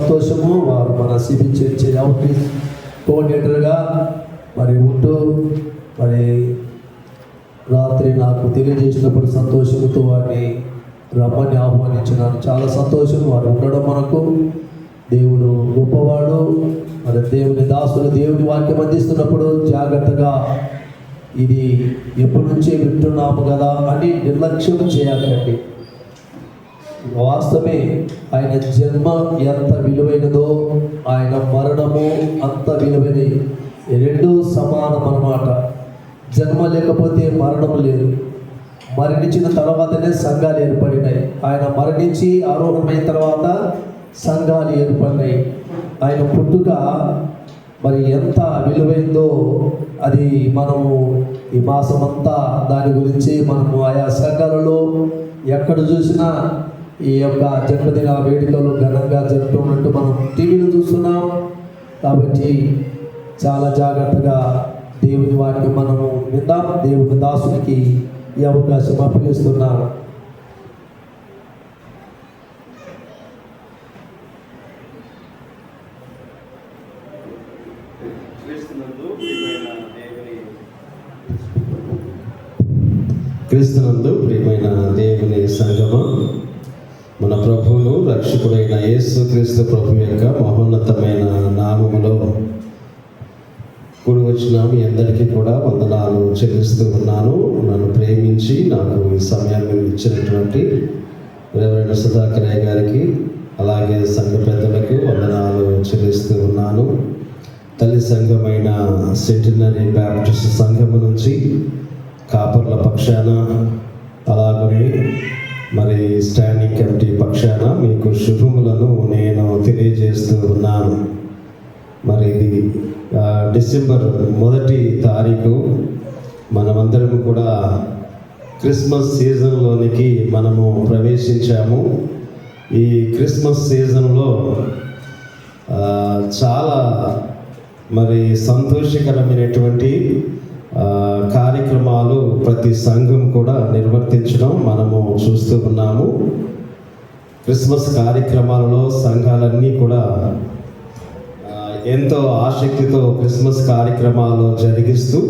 సంతోషము. వారు మన సిబి చర్చ్ అవుట్రీచ్ కోఆర్డినేటర్గా మరి ఉంటూ మరి రాత్రి నాకు తెలియజేసినప్పుడు సంతోషంతో వారిని రమ్మని ఆహ్వానించినాను. చాలా సంతోషం వారు ఉండడం. మనకు దేవుడు గొప్పవాడు. మరి దేవుని దాసులు దేవుని వాక్యం అందిస్తున్నప్పుడు జాగ్రత్తగా ఇది ఎప్పటి నుంచే వింటున్నాము కదా అని నిర్లక్ష్యం చేయాలండి. వాస్తవమే, ఆయన జన్మ ఎంత విలువైనదో ఆయన మరణము అంత విలువైనది. రెండు సమానం అన్నమాట. జన్మ లేకపోతే మరణం లేదు. మరణించిన తర్వాతనే సంఘాలు ఏర్పడినాయి. ఆయన మరణించి ఆరోహణమైన తర్వాత సంఘాలు ఏర్పడినాయి. ఆయన పుట్టుక మరి ఎంత విలువైందో అది మనము ఈ మాసమంతా దాని గురించి మనము ఆయా సంఘాలలో ఎక్కడ చూసినా ఈ యొక్క జన్మదిన వేడుకలు ఘనంగా జరుపుతున్నట్టు మనం టీవీలో చూస్తున్నాం. కాబట్టి చాలా జాగ్రత్తగా దేవుని వాక్యం మనము విందాం. దేవుని దాసునికి ఈ అవకాశం అప్పగిస్తున్నాను. క్రీస్తునందు ప్రియమైన దేవుని సంగమా, మన ప్రభువును రక్షకుడైన యేసుక్రీస్తు ప్రభు యొక్క మహోన్నతమైన నామములో కూడి వచ్చిన మీ అందరికీ కూడా వందనాలు చెల్లిస్తూ ఉన్నాను. నన్ను ప్రేమించి నాకు ఈ సమయాన్ని ఇచ్చినటువంటి రెవరెండ్ సుధాకరయ్య గారికి, అలాగే సంఘ పెద్దలకు వందనాలు చెల్లిస్తూ ఉన్నాను. తల్లి సంఘమైన సెంటినరీ బ్యాప్టిస్ట్ సంఘము నుంచి కాపర్ల పక్షాన, అలాగనే మరి స్టాండింగ్ కమిటీ పక్షాన మీకు శుభములను నేను తెలియజేస్తూ ఉన్నాను. మరి ఇది డిసెంబర్ 1వ తారీఖు మనమందరం కూడా క్రిస్మస్ సీజన్లోనికి మనము ప్రవేశించాము. ఈ క్రిస్మస్ సీజన్లో చాలా మరి సంతోషకరమైనటువంటి కార్యక్రమాలు ప్రతి సంఘం కూడా నిర్వర్తించడం మనము చూస్తూ ఉన్నాము. క్రిస్మస్ కార్యక్రమాలలో సంఘాలన్నీ కూడా ఎంతో ఆసక్తితో క్రిస్మస్ కార్యక్రమాలు జరిగిస్తూ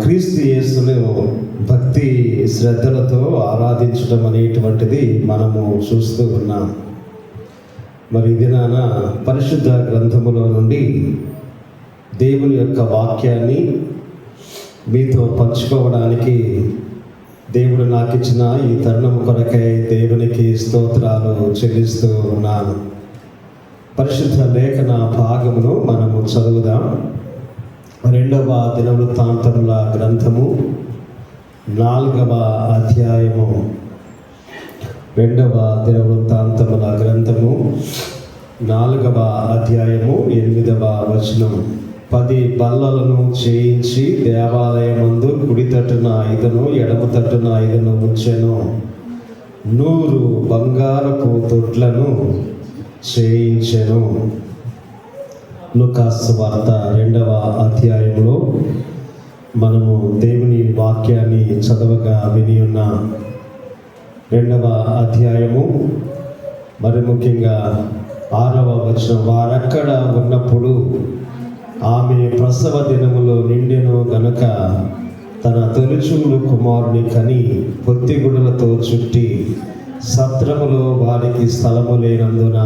క్రీస్తు యేసును భక్తి శ్రద్ధలతో ఆరాధించడం అనేటువంటిది మనము చూస్తూ ఉన్నాం. మరి దినాన పరిశుద్ధ గ్రంథములో నుండి దేవుని యొక్క వాక్యాన్ని మీతో పంచుకోవడానికి దేవుడు నాకు ఇచ్చిన ఈ తరుణం కొరకై దేవునికి స్తోత్రాలు చెల్లిస్తూ ఉన్నాను. పరిశుద్ధ లేఖన భాగమును మనము చదువుదాం. 2వ దినవృత్తాంతముల గ్రంథము 4వ అధ్యాయము. 2వ దినవృత్తాంతముల గ్రంథము 4వ అధ్యాయము 8వ వచనం. 10 బల్లలను చేయించి దేవాలయమందు కుడి తట్టున 5ను ఎడమ తట్టున 5ను ఉంచెను. 100 బంగారపు తొట్లను చేయించెను. లూకా సువార్త 2వ అధ్యాయంలో మనము దేవుని వాక్యాన్ని చదవగా విని ఉన్నాం. 2వ అధ్యాయము మరి ముఖ్యంగా 6వ వచనం. వారక్కడ ఉన్నప్పుడు ఆమె ప్రసవ దినములో నిండెను గనుక తన తొలిచూలు కుమారుని కని పొత్తిగుడులతో చుట్టి సత్రములో వారికి స్థలము లేనందున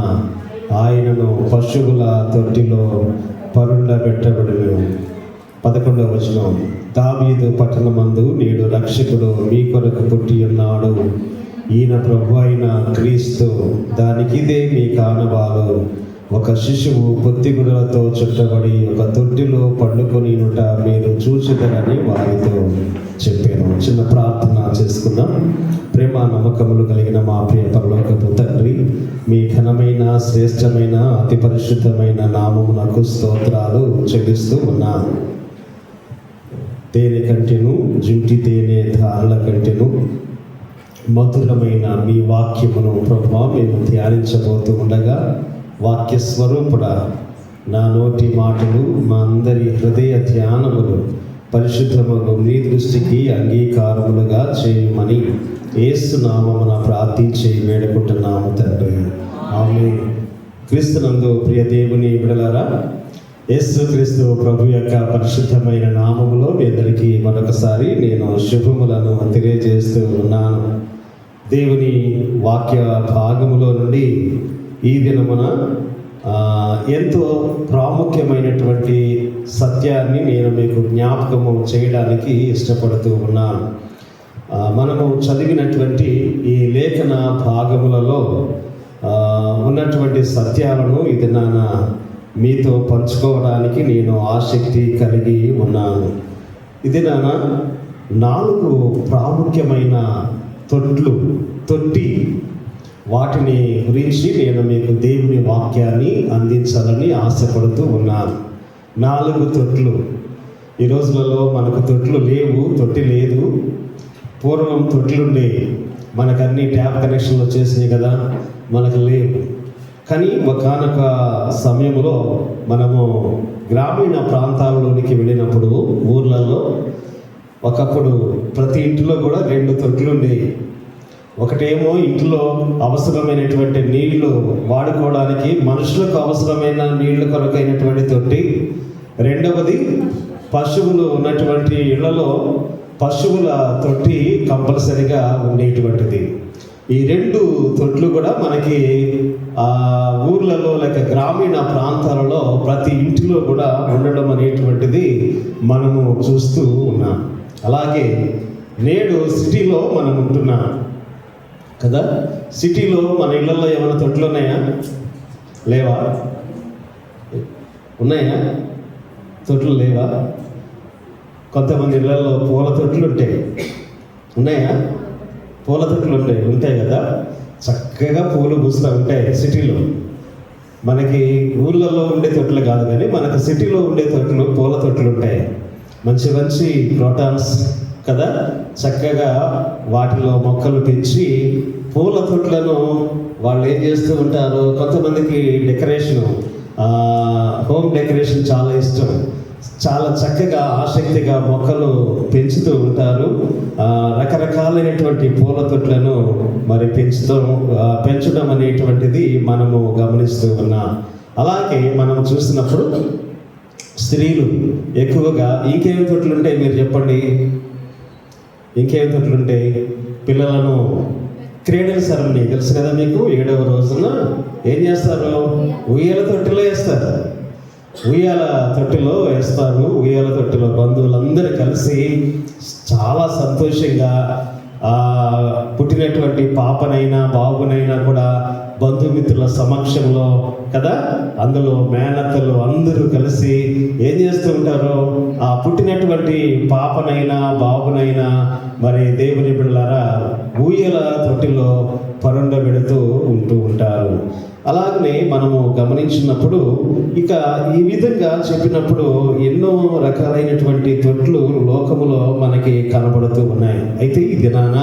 ఆయనను పశువుల తొట్టిలో పరుండబెట్టబడును. 11వ వచనం. దావీదు పట్టణమందు నేడు రక్షకుడు మీ కొరకు పుట్టి ఉన్నాడు. ఈయన ప్రభు అయిన క్రీస్తు. దానికిదే మీ కానవాలు. ఒక శిశువు పొత్తిగుడులతో చుట్టబడి ఒక తొట్టిలో పండుకొనినుట మీరు చూచుదరని వారితో చెప్పాను. చిన్న ప్రార్థన చేసుకుందాం. ప్రేమ నమ్మకములు కలిగిన మా ప్రియ పరలోకపు తండ్రి, మీ ఘనమైన శ్రేష్టమైన అతి పరిశుద్ధమైన నామమునకు స్తోత్రాలు చెల్లిస్తూ ఉన్నాను. తేనె కంటెను జుంటి తేనె ధారల కంటెను మధురమైన మీ వాక్యమును ప్రభువా మేము ధ్యానించబోతూ ఉండగా, వాక్య స్వరూపుడా, నా నోటి మాటలు మా అందరి హృదయ ధ్యానములు పరిశుద్ధములు మీ దృష్టికి అంగీకారములుగా చేయమని యేసు నామమున ప్రార్థించి వేడుకుంటున్నాము తండ్రి, ఆమేన్. క్రీస్తునందు ప్రియ దేవుని బిడ్డలారా, యేసు క్రీస్తు ప్రభు యొక్క పరిశుద్ధమైన నామములో మీ అందరికీ మరొకసారి నేను శుభములను తెలియజేస్తూ ఉన్నాను. దేవుని వాక్య భాగములో నుండి ఈ దినమున ఎంతో ప్రాముఖ్యమైనటువంటి సత్యాన్ని నేను మీకు జ్ఞాపకము చేయడానికి ఇష్టపడుతూ ఉన్నాను. మనము చదివినటువంటి ఈ లేఖన భాగములలో ఉన్నటువంటి సత్యాలను ఇది మీతో పంచుకోవడానికి నేను ఆసక్తి కలిగి ఉన్నాను. ఇది 4 ప్రాముఖ్యమైన తొట్టి వాటిని గురించి నేను మీకు దేవుని వాక్యాన్ని అందించాలని ఆశపడుతూ ఉన్నాను. 4 తొట్లు. ఈ రోజులలో మనకు తొట్లు లేవు, తొట్టి లేదు. పూర్వం తొట్లుండే, మనకన్నీ ట్యాప్ కనెక్షన్లు వచ్చేసినాయి కదా, మనకు లేవు. కానీ ఒకానొక సమయంలో మనము గ్రామీణ ప్రాంతాల్లోనికి వెళ్ళినప్పుడు ఊర్లలో ఒకప్పుడు ప్రతి ఇంటిలో కూడా 2 తొట్లు ఉండేవి. ఒకటేమో ఇంట్లో అవసరమైనటువంటి నీళ్లు వాడుకోవడానికి, మనుషులకు అవసరమైన నీళ్ల కొరకైనటువంటి తొట్టి. రెండవది పశువులు ఉన్నటువంటి ఇళ్లలో పశువుల తొట్టి కంపల్సరిగా ఉండేటువంటిది. ఈ 2 తొట్లు కూడా మనకి ఊర్లలో లేక గ్రామీణ ప్రాంతాలలో ప్రతి ఇంటిలో కూడా ఉండడం అనేటువంటిది మనము చూస్తూ ఉన్నాం. అలాగే నేడు సిటీలో మనం ఉంటున్నాం కదా. సిటీలో మన ఇళ్లలో ఏమైనా తొట్లు ఉన్నాయా? లేవా? ఉన్నాయా? తొట్లు లేవా? కొంతమంది ఇళ్లలో పూల తొట్లు ఉంటాయి. ఉన్నాయా? పూల తొట్లు ఉంటాయి కదా, చక్కగా పూలు పూస్తూ ఉంటాయి సిటీలో. మనకి ఊళ్ళల్లో ఉండే తొట్లు కాదు, కానీ మనకు సిటీలో ఉండే తొట్లు పూల తొట్లు ఉంటాయి. మంచి మంచి క్రోటాన్స్ కదా, చక్కగా వాటిలో మొక్కలు పెంచి పూల తొట్లను వాళ్ళు ఏం చేస్తూ ఉంటారు. కొంతమందికి డెకరేషను, హోమ్ డెకరేషన్ చాలా ఇష్టం. చాలా చక్కగా ఆసక్తిగా మొక్కలు పెంచుతూ ఉంటారు. రకరకాలైనటువంటి పూల తొట్లను మరి పెంచడం అనేటువంటిది మనము గమనిస్తూ ఉన్నాం. అలాగే మనం చూసినప్పుడు స్త్రీలు ఎక్కువగా ఇంకేమి తొట్లు ఉంటాయి మీరు చెప్పండి? ఇంకేమి తొట్లు ఉంటాయి? పిల్లలను క్రీడల సరళి తెలుసు కదా మీకు. 7వ రోజున ఏం చేస్తారు? ఉయ్యాల తొట్టిలో వేస్తారు. ఉయ్యాల తొట్టిలో వేస్తారు. ఉయ్యాల తొట్టిలో బంధువులందరూ కలిసి చాలా సంతోషంగా పుట్టినటువంటి పాపనైనా బాబునైనా కూడా బంధుమిత్రుల సమక్షంలో కదా, అందులో మేనత్తలు అందరూ కలిసి ఏం చేస్తూ ఉంటారు? ఆ పుట్టినటువంటి పాపనైనా బాబునైనా మరి దేవుని బిడ్డలారా ఊయల తొట్టిలో పరుండబెడుతూ ఉంటూ ఉంటారు. అలాగనే మనము గమనించినప్పుడు ఇక ఈ విధంగా చెప్పినప్పుడు ఎన్నో రకాలైనటువంటి తొట్లు లోకములో మనకి కనబడుతూ ఉన్నాయి. అయితే ఈ దినాన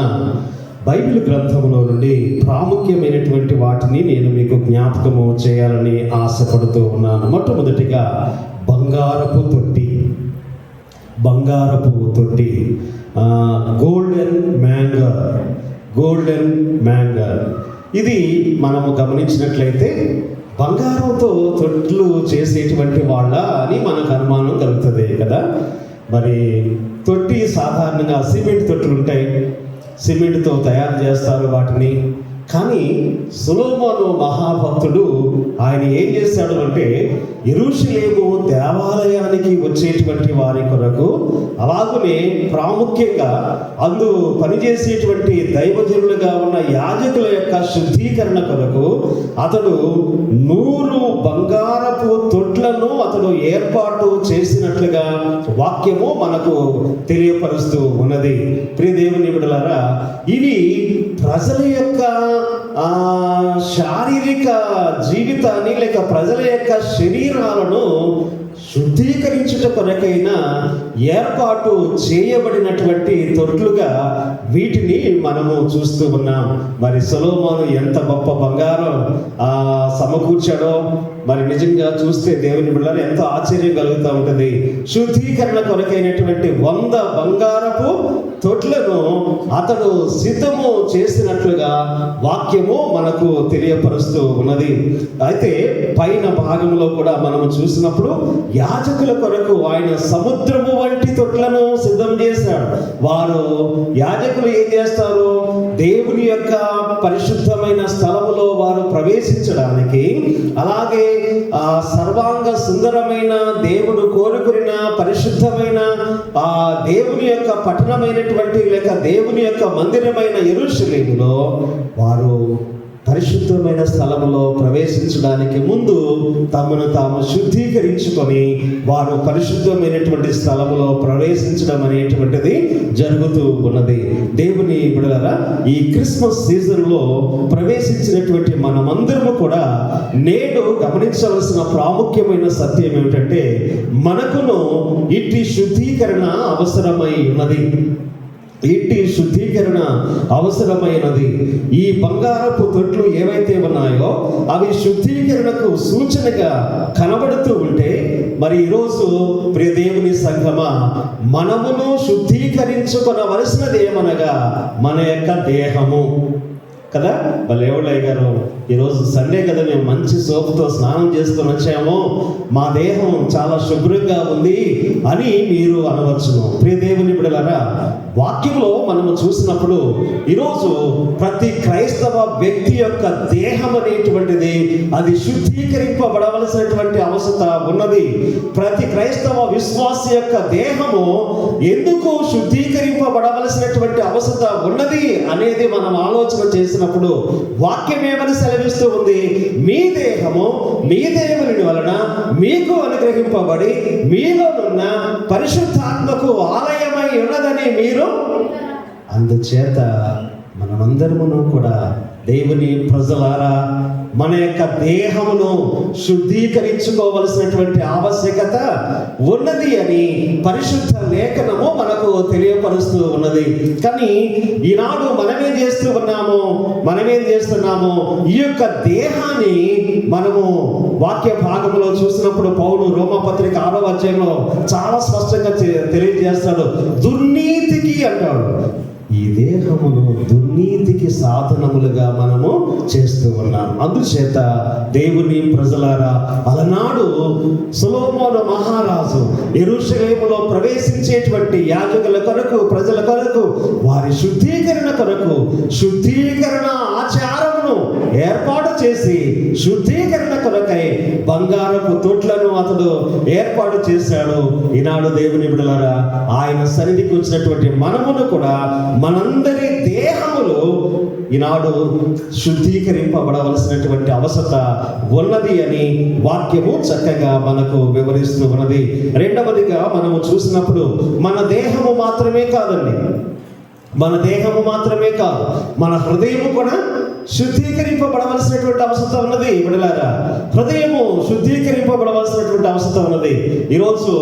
బైబిల్ గ్రంథంలో నుండి ప్రాముఖ్యమైనటువంటి వాటిని నేను మీకు జ్ఞాపకము చేయాలని ఆశపడుతూ ఉన్నాను. మొట్టమొదటిగా బంగారపు తొట్టి. గోల్డెన్ మ్యాంగర్. ఇది మనము గమనించినట్లయితే బంగారంతో తొట్లు చేసేటువంటి వాళ్ళ అని మనకు అనుమానం కలుగుతుంది కదా. మరి తొట్టి సాధారణంగా సిమెంట్ తొట్టులు ఉంటాయి, సిమెంట్తో తయారు చేస్తారు వాటిని. కానీ సొలొమోను మహాభక్తుడు ఆయన ఏం చేశాడు అంటే యెరూషలేము దేవాలయానికి వచ్చేటువంటి వారి కొరకు, అలాగనే ప్రాముఖ్యంగా అందు పనిచేసేటువంటి దైవజనులుగా ఉన్న యాజకుల యొక్క శుద్ధీకరణ కొరకు అతడు 100 బంగారపు తొట్లను అతడు ఏర్పాటు చేసినట్లుగా వాక్యము మనకు తెలియపరుస్తూ ఉన్నది. ప్రియ దేవుని బిడ్డలారా, ఇవి ప్రజల యొక్క శారీరక జీవితాన్ని లేక ప్రజల యొక్క శరీరాలను శుద్ధీకరించుట కొరకైనా ఏర్పాటు చేయబడినటువంటి తొట్లుగా వీటిని మనము చూస్తూ ఉన్నాం. మరి సొలొమోను ఎంత గొప్ప బంగారం సమకూర్చాడో మరి నిజంగా చూస్తే దేవుని బిడ్డలారా ఎంతో ఆశ్చర్యం కలుగుతూ ఉంటుంది. శుద్ధీకరణ కొరకైనటువంటి 100 బంగారపు తొట్లను అతడు సిద్ధము చేసినట్లుగా వాక్యము మనకు తెలియపరుస్తూ ఉన్నది. అయితే పైన భాగంలో కూడా మనము చూసినప్పుడు యాజకుల కొరకు ఆయన సముద్రము వంటి తొట్లను సిద్ధం చేశాడు. వారు యాజకులు ఏం చేస్తారు? దేవుని యొక్క పరిశుద్ధమైన స్థలములో వారు ప్రవేశించడానికి, అలాగే ఆ సర్వాంగ సుందరమైన దేవుడు కోరుకున్న పరిశుద్ధమైన ఆ దేవుని యొక్క పట్టణమైనటువంటి లేక దేవుని యొక్క మందిరమైన యెరూషలేములో వారు పరిశుద్ధమైన స్థలములో ప్రవేశించడానికి ముందు తమను తాము శుద్ధీకరించుకొని వారు పరిశుద్ధమైనటువంటి స్థలములో ప్రవేశించడం అనేటువంటిది జరుగుతూ ఉన్నది. దేవుని బిడ్డలారా, ఈ క్రిస్మస్ సీజన్లో ప్రవేశించినటువంటి మనమందరము కూడా నేడు గమనించవలసిన ప్రాముఖ్యమైన సత్యం ఏమిటంటే, మనకును ఇట్టి శుద్ధీకరణ అవసరమై ఉన్నది. ఇట్టి శుద్ధీకరణ అవసరమైనది. ఈ బంగారపు తొట్లు ఏవైతే ఉన్నాయో అవి శుద్ధీకరణకు సూచనగా కనబడుతూ ఉంటే, మరి ఈరోజు ప్రియ దేవుని సంఘమా, మనమును శుద్ధీకరించుకొనవలసినది ఏమనగా మన యొక్క దేహము కదా. బలేవులయ్య గారు, ఈరోజు సండే కదా, మేము మంచి సోపుతో స్నానం చేసుకొని వచ్చాము, మా దేహం చాలా శుభ్రంగా ఉంది అని మీరు అనవచ్చును. ప్రియ దేవుని బిడ్డలారా, వాక్యంలో మనము చూసినప్పుడు ఈరోజు ప్రతి క్రైస్తవ వ్యక్తి యొక్క దేహం అనేటువంటిది అది శుద్ధీకరింపబడవలసినటువంటి అవసరం ఉన్నది. ప్రతి క్రైస్తవ విశ్వాసి యొక్క దేహము ఎందుకు శుద్ధీకరింపబడవలసినటువంటి అవసరం ఉన్నది అనేది మనం ఆలోచన చేసినప్పుడు వాక్యం ఏమని సెలవిస్తూ ఉంది? మీ దేహము మీ దేవుని వలన మీకు అనుగ్రహింపబడి మీలోనున్న పరిశుద్ధాత్మకు ఆలయమై ఉన్నదని మీరు. అందుచేత మనమందరమును కూడా దేవుని ప్రజలారా మన యొక్క దేహమును శుద్ధీకరించుకోవలసినటువంటి ఆవశ్యకత ఉన్నది అని పరిశుద్ధ లేఖనము మనకు తెలియపరుస్తూ ఉన్నది. కానీ ఈనాడు మనమేం చేస్తున్నాము? ఈ యొక్క దేహాన్ని మనము వాక్య భాగంలో చూసినప్పుడు పౌలు రోమపత్రిక 6వ అధ్యాయంలో చాలా స్పష్టంగా తెలియజేస్తాడు. దుర్నీతికి అంటాడు. ఈ దేహమును దుర్నీతికి సాధనములుగా మనము చేస్తూ ఉన్నాం. అందుచేత దేవుని ప్రజలారా, అలనాడు సొలొమోను మహారాజు యెరూషలేములో ప్రవేశించేటువంటి యాజకుల కొరకు, ప్రజల కొరకు, వారి శుద్ధీకరణ కొరకు శుద్ధీకరణ ఆచారమును ఏర్పాటు చేసి శుద్ధీకరణ కొరకై బంగారపు తొట్లను అతడు ఏర్పాటు చేశాడు. ఈనాడు దేవుని బిడ్డలారా, ఆయన సన్నిధికి వచ్చినటువంటి మనమును కూడా మనందరి దేహములు ఈనాడు శుద్ధీకరింపబడవలసినటువంటి అవసరత ఉన్నది అని వాక్యము చక్కగా మనకు వివరిస్తూ ఉన్నది. రెండవదిగా మనము చూసినప్పుడు మన దేహము మాత్రమే కాదండి, మన దేహము మాత్రమే కాదు, మన హృదయము కూడా శుద్ధీకరింపబడవలసినటువంటి అవసరం ఉన్నది. బిడ్డలారా, హృదయము శుద్ధీకరింపబడవలసినటువంటి అవసరం ఉన్నది. ఈరోజు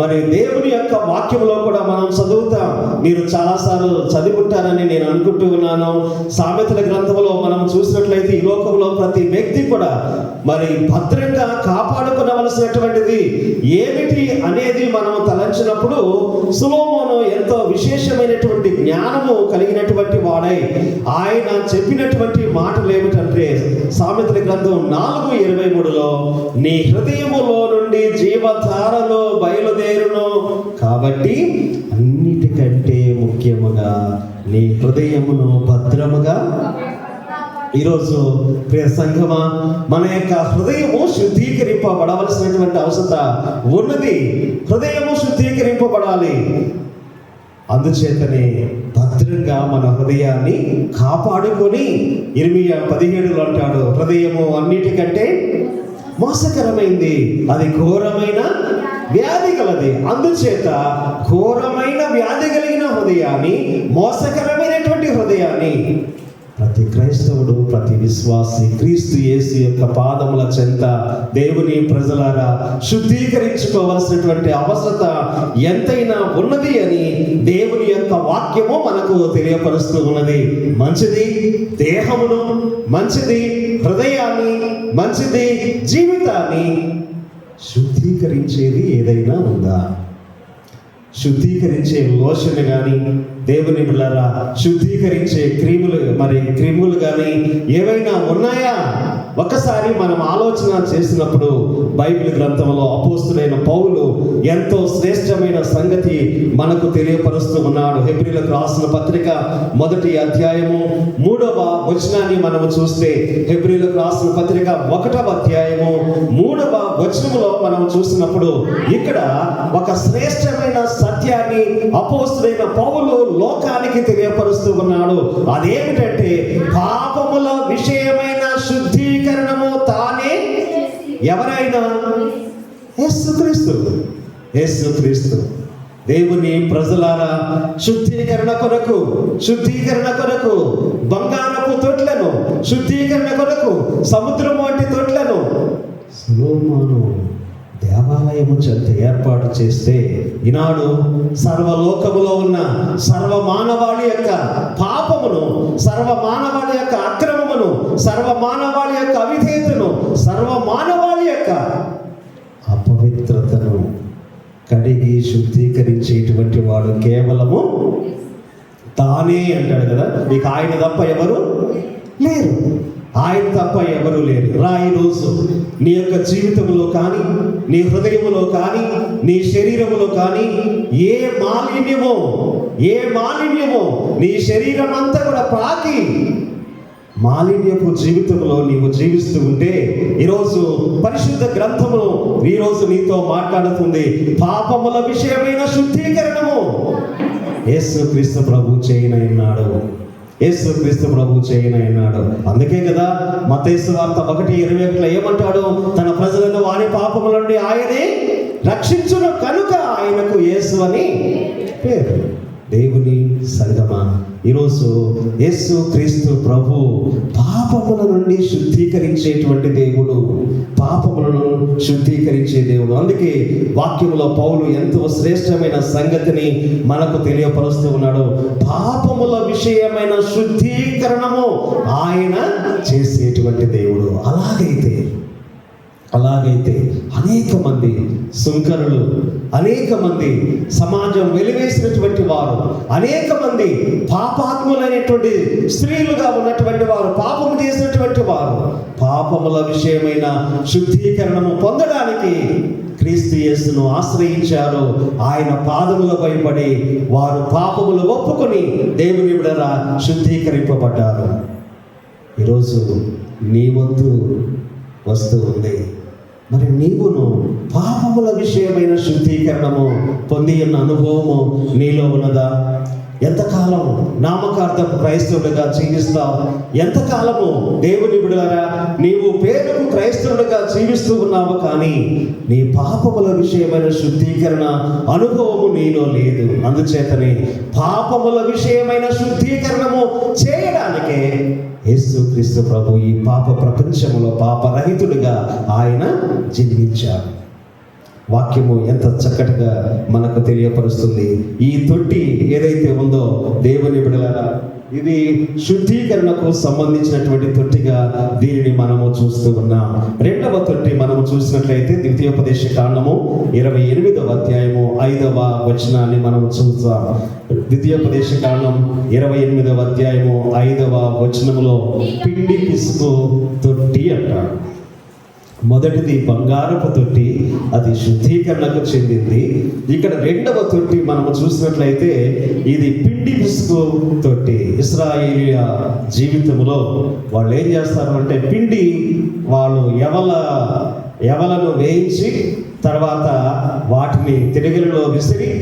మరి దేవుని యొక్క వాక్యంలో కూడా మనం చదువుతాం. మీరు చాలాసార్లు చదివింటారని నేను అనుకుంటూ ఉన్నాను. సామెతల గ్రంథంలో మనం చూసినట్లయితే ఈ లోకంలో ప్రతి వ్యక్తి కూడా మరి భద్రంగా కాపాడుకోవలసినటువంటిది ఏమిటి అనేది మనం తలంచినప్పుడు సొలొమోను ఎంతో విశేషమైనటువంటి జ్ఞానము కలిగినటువంటి వాడై ఆయన చెప్పినటువంటి మాటలు ఏమిటంటే, సామెతల గ్రంథం 4:23లో నీ హృదయములో నుండి జీవధారలో బయలుదేరును, కాబట్టి అన్నిటికంటే ముఖ్యముగా నీ హృదయమును భద్రముగా. ఈరోజు ప్రియ సంఘమా, మన యొక్క హృదయము శుద్ధీకరింపబడవలసినటువంటి అవసరం ఉన్నది. హృదయము శుద్ధీకరింపబడాలి. అందుచేతనే భద్రంగా మన హృదయాన్ని కాపాడుకొని ఇర్మియా 17లో అంటాడు, హృదయము అన్నిటికంటే మోసకరమైంది, అది ఘోరమైన వ్యాధి కలది. అందుచేత ఘోరమైన వ్యాధి కలిగిన హృదయాన్ని, మోసకరమైనటువంటి హృదయాన్ని ప్రతి క్రైస్తవుడు, ప్రతి విశ్వాసి క్రీస్తు యేసు యొక్క పాదముల చెంత దేవుని ప్రజలారా శుద్ధీకరించుకోవలసినటువంటి అవసరత ఎంతైనా ఉన్నది అని దేవుని యొక్క వాక్యము మనకు తెలియపరుస్తూ ఉన్నది. మంచిది దేహమును, మంచిది హృదయాన్ని మంచిది. జీవితాన్ని శుద్ధీకరించేది ఏదైనా ఉందా? శుద్ధీకరించే లోషన్ కానీ, దేవుని బిడ్డలారా శుద్ధీకరించే క్రీములు కానీ ఏవైనా ఉన్నాయా? ఒక్కసారి మనం ఆలోచన చేసినప్పుడు బైబిల్ గ్రంథంలో అపోస్తులైన పౌలు ఎంతో శ్రేష్టమైన సంగతి మనకు తెలియపరుస్తూ ఉన్నాడు. హెబ్రీలకు రాసిన పత్రిక 1వ అధ్యాయము 3వ వచనాన్ని మనము చూస్తే, హెబ్రీలకు రాసిన పత్రిక 1వ అధ్యాయము 3వ వచనములో మనం చూసినప్పుడు ఇక్కడ ఒక శ్రేష్టమైన సత్యాన్ని అపోస్తులైన పౌలు లోకానికి తెలియపరుస్తూ ఉన్నాడు. అదేమిటంటే, పాపముల విషయమైన శుద్ధీకరణము తానే ఎవరైనా యేసుక్రీస్తు. దేవుని ప్రజలారా, శుద్ధీకరణ కొరకు బంగారపు తొట్లను, శుద్ధీకరణ కొరకు సముద్రం వంటి తొట్లను సొలొమోను దేవాలయము చెంత ఏర్పాటు చేస్తే, ఈనాడు సర్వలోకములో ఉన్న సర్వమానవాళి యొక్క పాపమును, సర్వమానవాళి యొక్క అక్రమమును, సర్వమానవాళి యొక్క అవిధేయతను, సర్వమానవాళి యొక్క అపవిత్రతను కడిగి శుద్ధీకరించేటువంటి వాడు కేవలము తానే అంటాడు కదా. నీకు ఆయన తప్ప ఎవరు లేరు, ఆయన తప్ప ఎవరు లేరు. ఈరోజు నీ యొక్క జీవితంలో కానీ, నీ హృదయములో కానీ, నీ శరీరములో కానీ ఏ మాలిన్యమో నీ శరీరం అంతా కూడా పాకి మాలిన్యపు జీవితంలో నీవు జీవిస్తూ ఉంటే, ఈరోజు పరిశుద్ధ గ్రంథము ఈరోజు నీతో మాట్లాడుతుంది. పాపముల విషయమైన శుద్ధీకరణము యేసుక్రీస్తు ప్రభు చేయనన్నాడు. అందుకే కదా మత్తయి సువార్త 1:21 ఏమంటాడు? తన ప్రజలను వారి పాపముల నుండి ఆయనే రక్షించును కనుక ఆయనకు యేసు అని పేరు. దేవుని సంగమా, ఈరోజు యేసుక్రీస్తు ప్రభు పాపముల నుండి శుద్ధీకరించేటువంటి దేవుడు, పాపములను శుద్ధీకరించే దేవుడు. అందుకే వాక్యములో పౌలు ఎంతో శ్రేష్టమైన సంగతిని మనకు తెలియపరుస్తూ ఉన్నాడు. పాపముల విషయమైన శుద్ధీకరణము ఆయన చేసేటువంటి దేవుడు. అలాగైతే అనేక మంది సుంకరులు, అనేక మంది సమాజం వెలివేసినటువంటి వారు, అనేక మంది పాపాత్ములైనటువంటి స్త్రీలుగా ఉన్నటువంటి వారు, పాపము చేసినటువంటి వారు పాపముల విషయమైన శుద్ధీకరణము పొందడానికి క్రీస్తు యేసును ఆశ్రయించారు. ఆయన పాదములపై పడి వారు పాపములు ఒప్పుకొని దేవుని బిడ్డలారా శుద్ధీకరింపబడ్డారు. ఈరోజు నీ వంతు వస్తూ ఉంది. మరి నీవును పాపముల విషయమైన శుద్ధీకరణము పొంది ఉన్న అనుభవము నీలో ఉన్నదా? ఎంతకాలం నామకార్థపు క్రైస్తవుడిగా జీవిస్తావు? ఎంతకాలము దేవుని బిడ్డలారా నీవు పేరుకు క్రైస్తవుడిగా జీవిస్తూ ఉన్నావు, కానీ నీ పాపముల విషయమైన శుద్ధీకరణ అనుభవము నీలో లేదు. అందుచేతనే పాపముల విషయమైన శుద్ధీకరణము చేయడానికే యేసుక్రీస్తు ప్రభు ఈ పాప ప్రపంచములో పాపరహితుడిగా ఆయన జన్మించాడు. వాక్యము ఎంత చక్కటిగా మనకు తెలియపరుస్తుంది. ఈ తొట్టి ఏదైతే ఉందో దేవుని బిడ్డలారా, ఇది శుద్ధీకరణకు సంబంధించినటువంటి తొట్టిగా దీనిని మనము చూస్తూ ఉన్నాం. 2వ తొట్టి మనము చూసినట్లయితే ద్వితీయోపదేశ కాండము 28వ అధ్యాయము 5వ వచనాన్ని మనము చూస్తాం. ద్వితీయోపదేశ కాండం 28వ అధ్యాయము 5వ వచనములో పిండి పిసుకు తొట్టి అంటాడు. మొదటిది బంగారపు తొట్టి, అది శుద్ధీకరణకు చెందింది. ఇక్కడ 2వ తొట్టి మనము చూసినట్లయితే ఇది పిండి పిసుకు తొట్టి. ఇశ్రాయేలీయ జీవితంలో వాళ్ళు ఏం చేస్తారు అంటే, పిండి వాళ్ళు ఎవలను వేయించి తర్వాత వాటిని తిరగలిలో విసిరి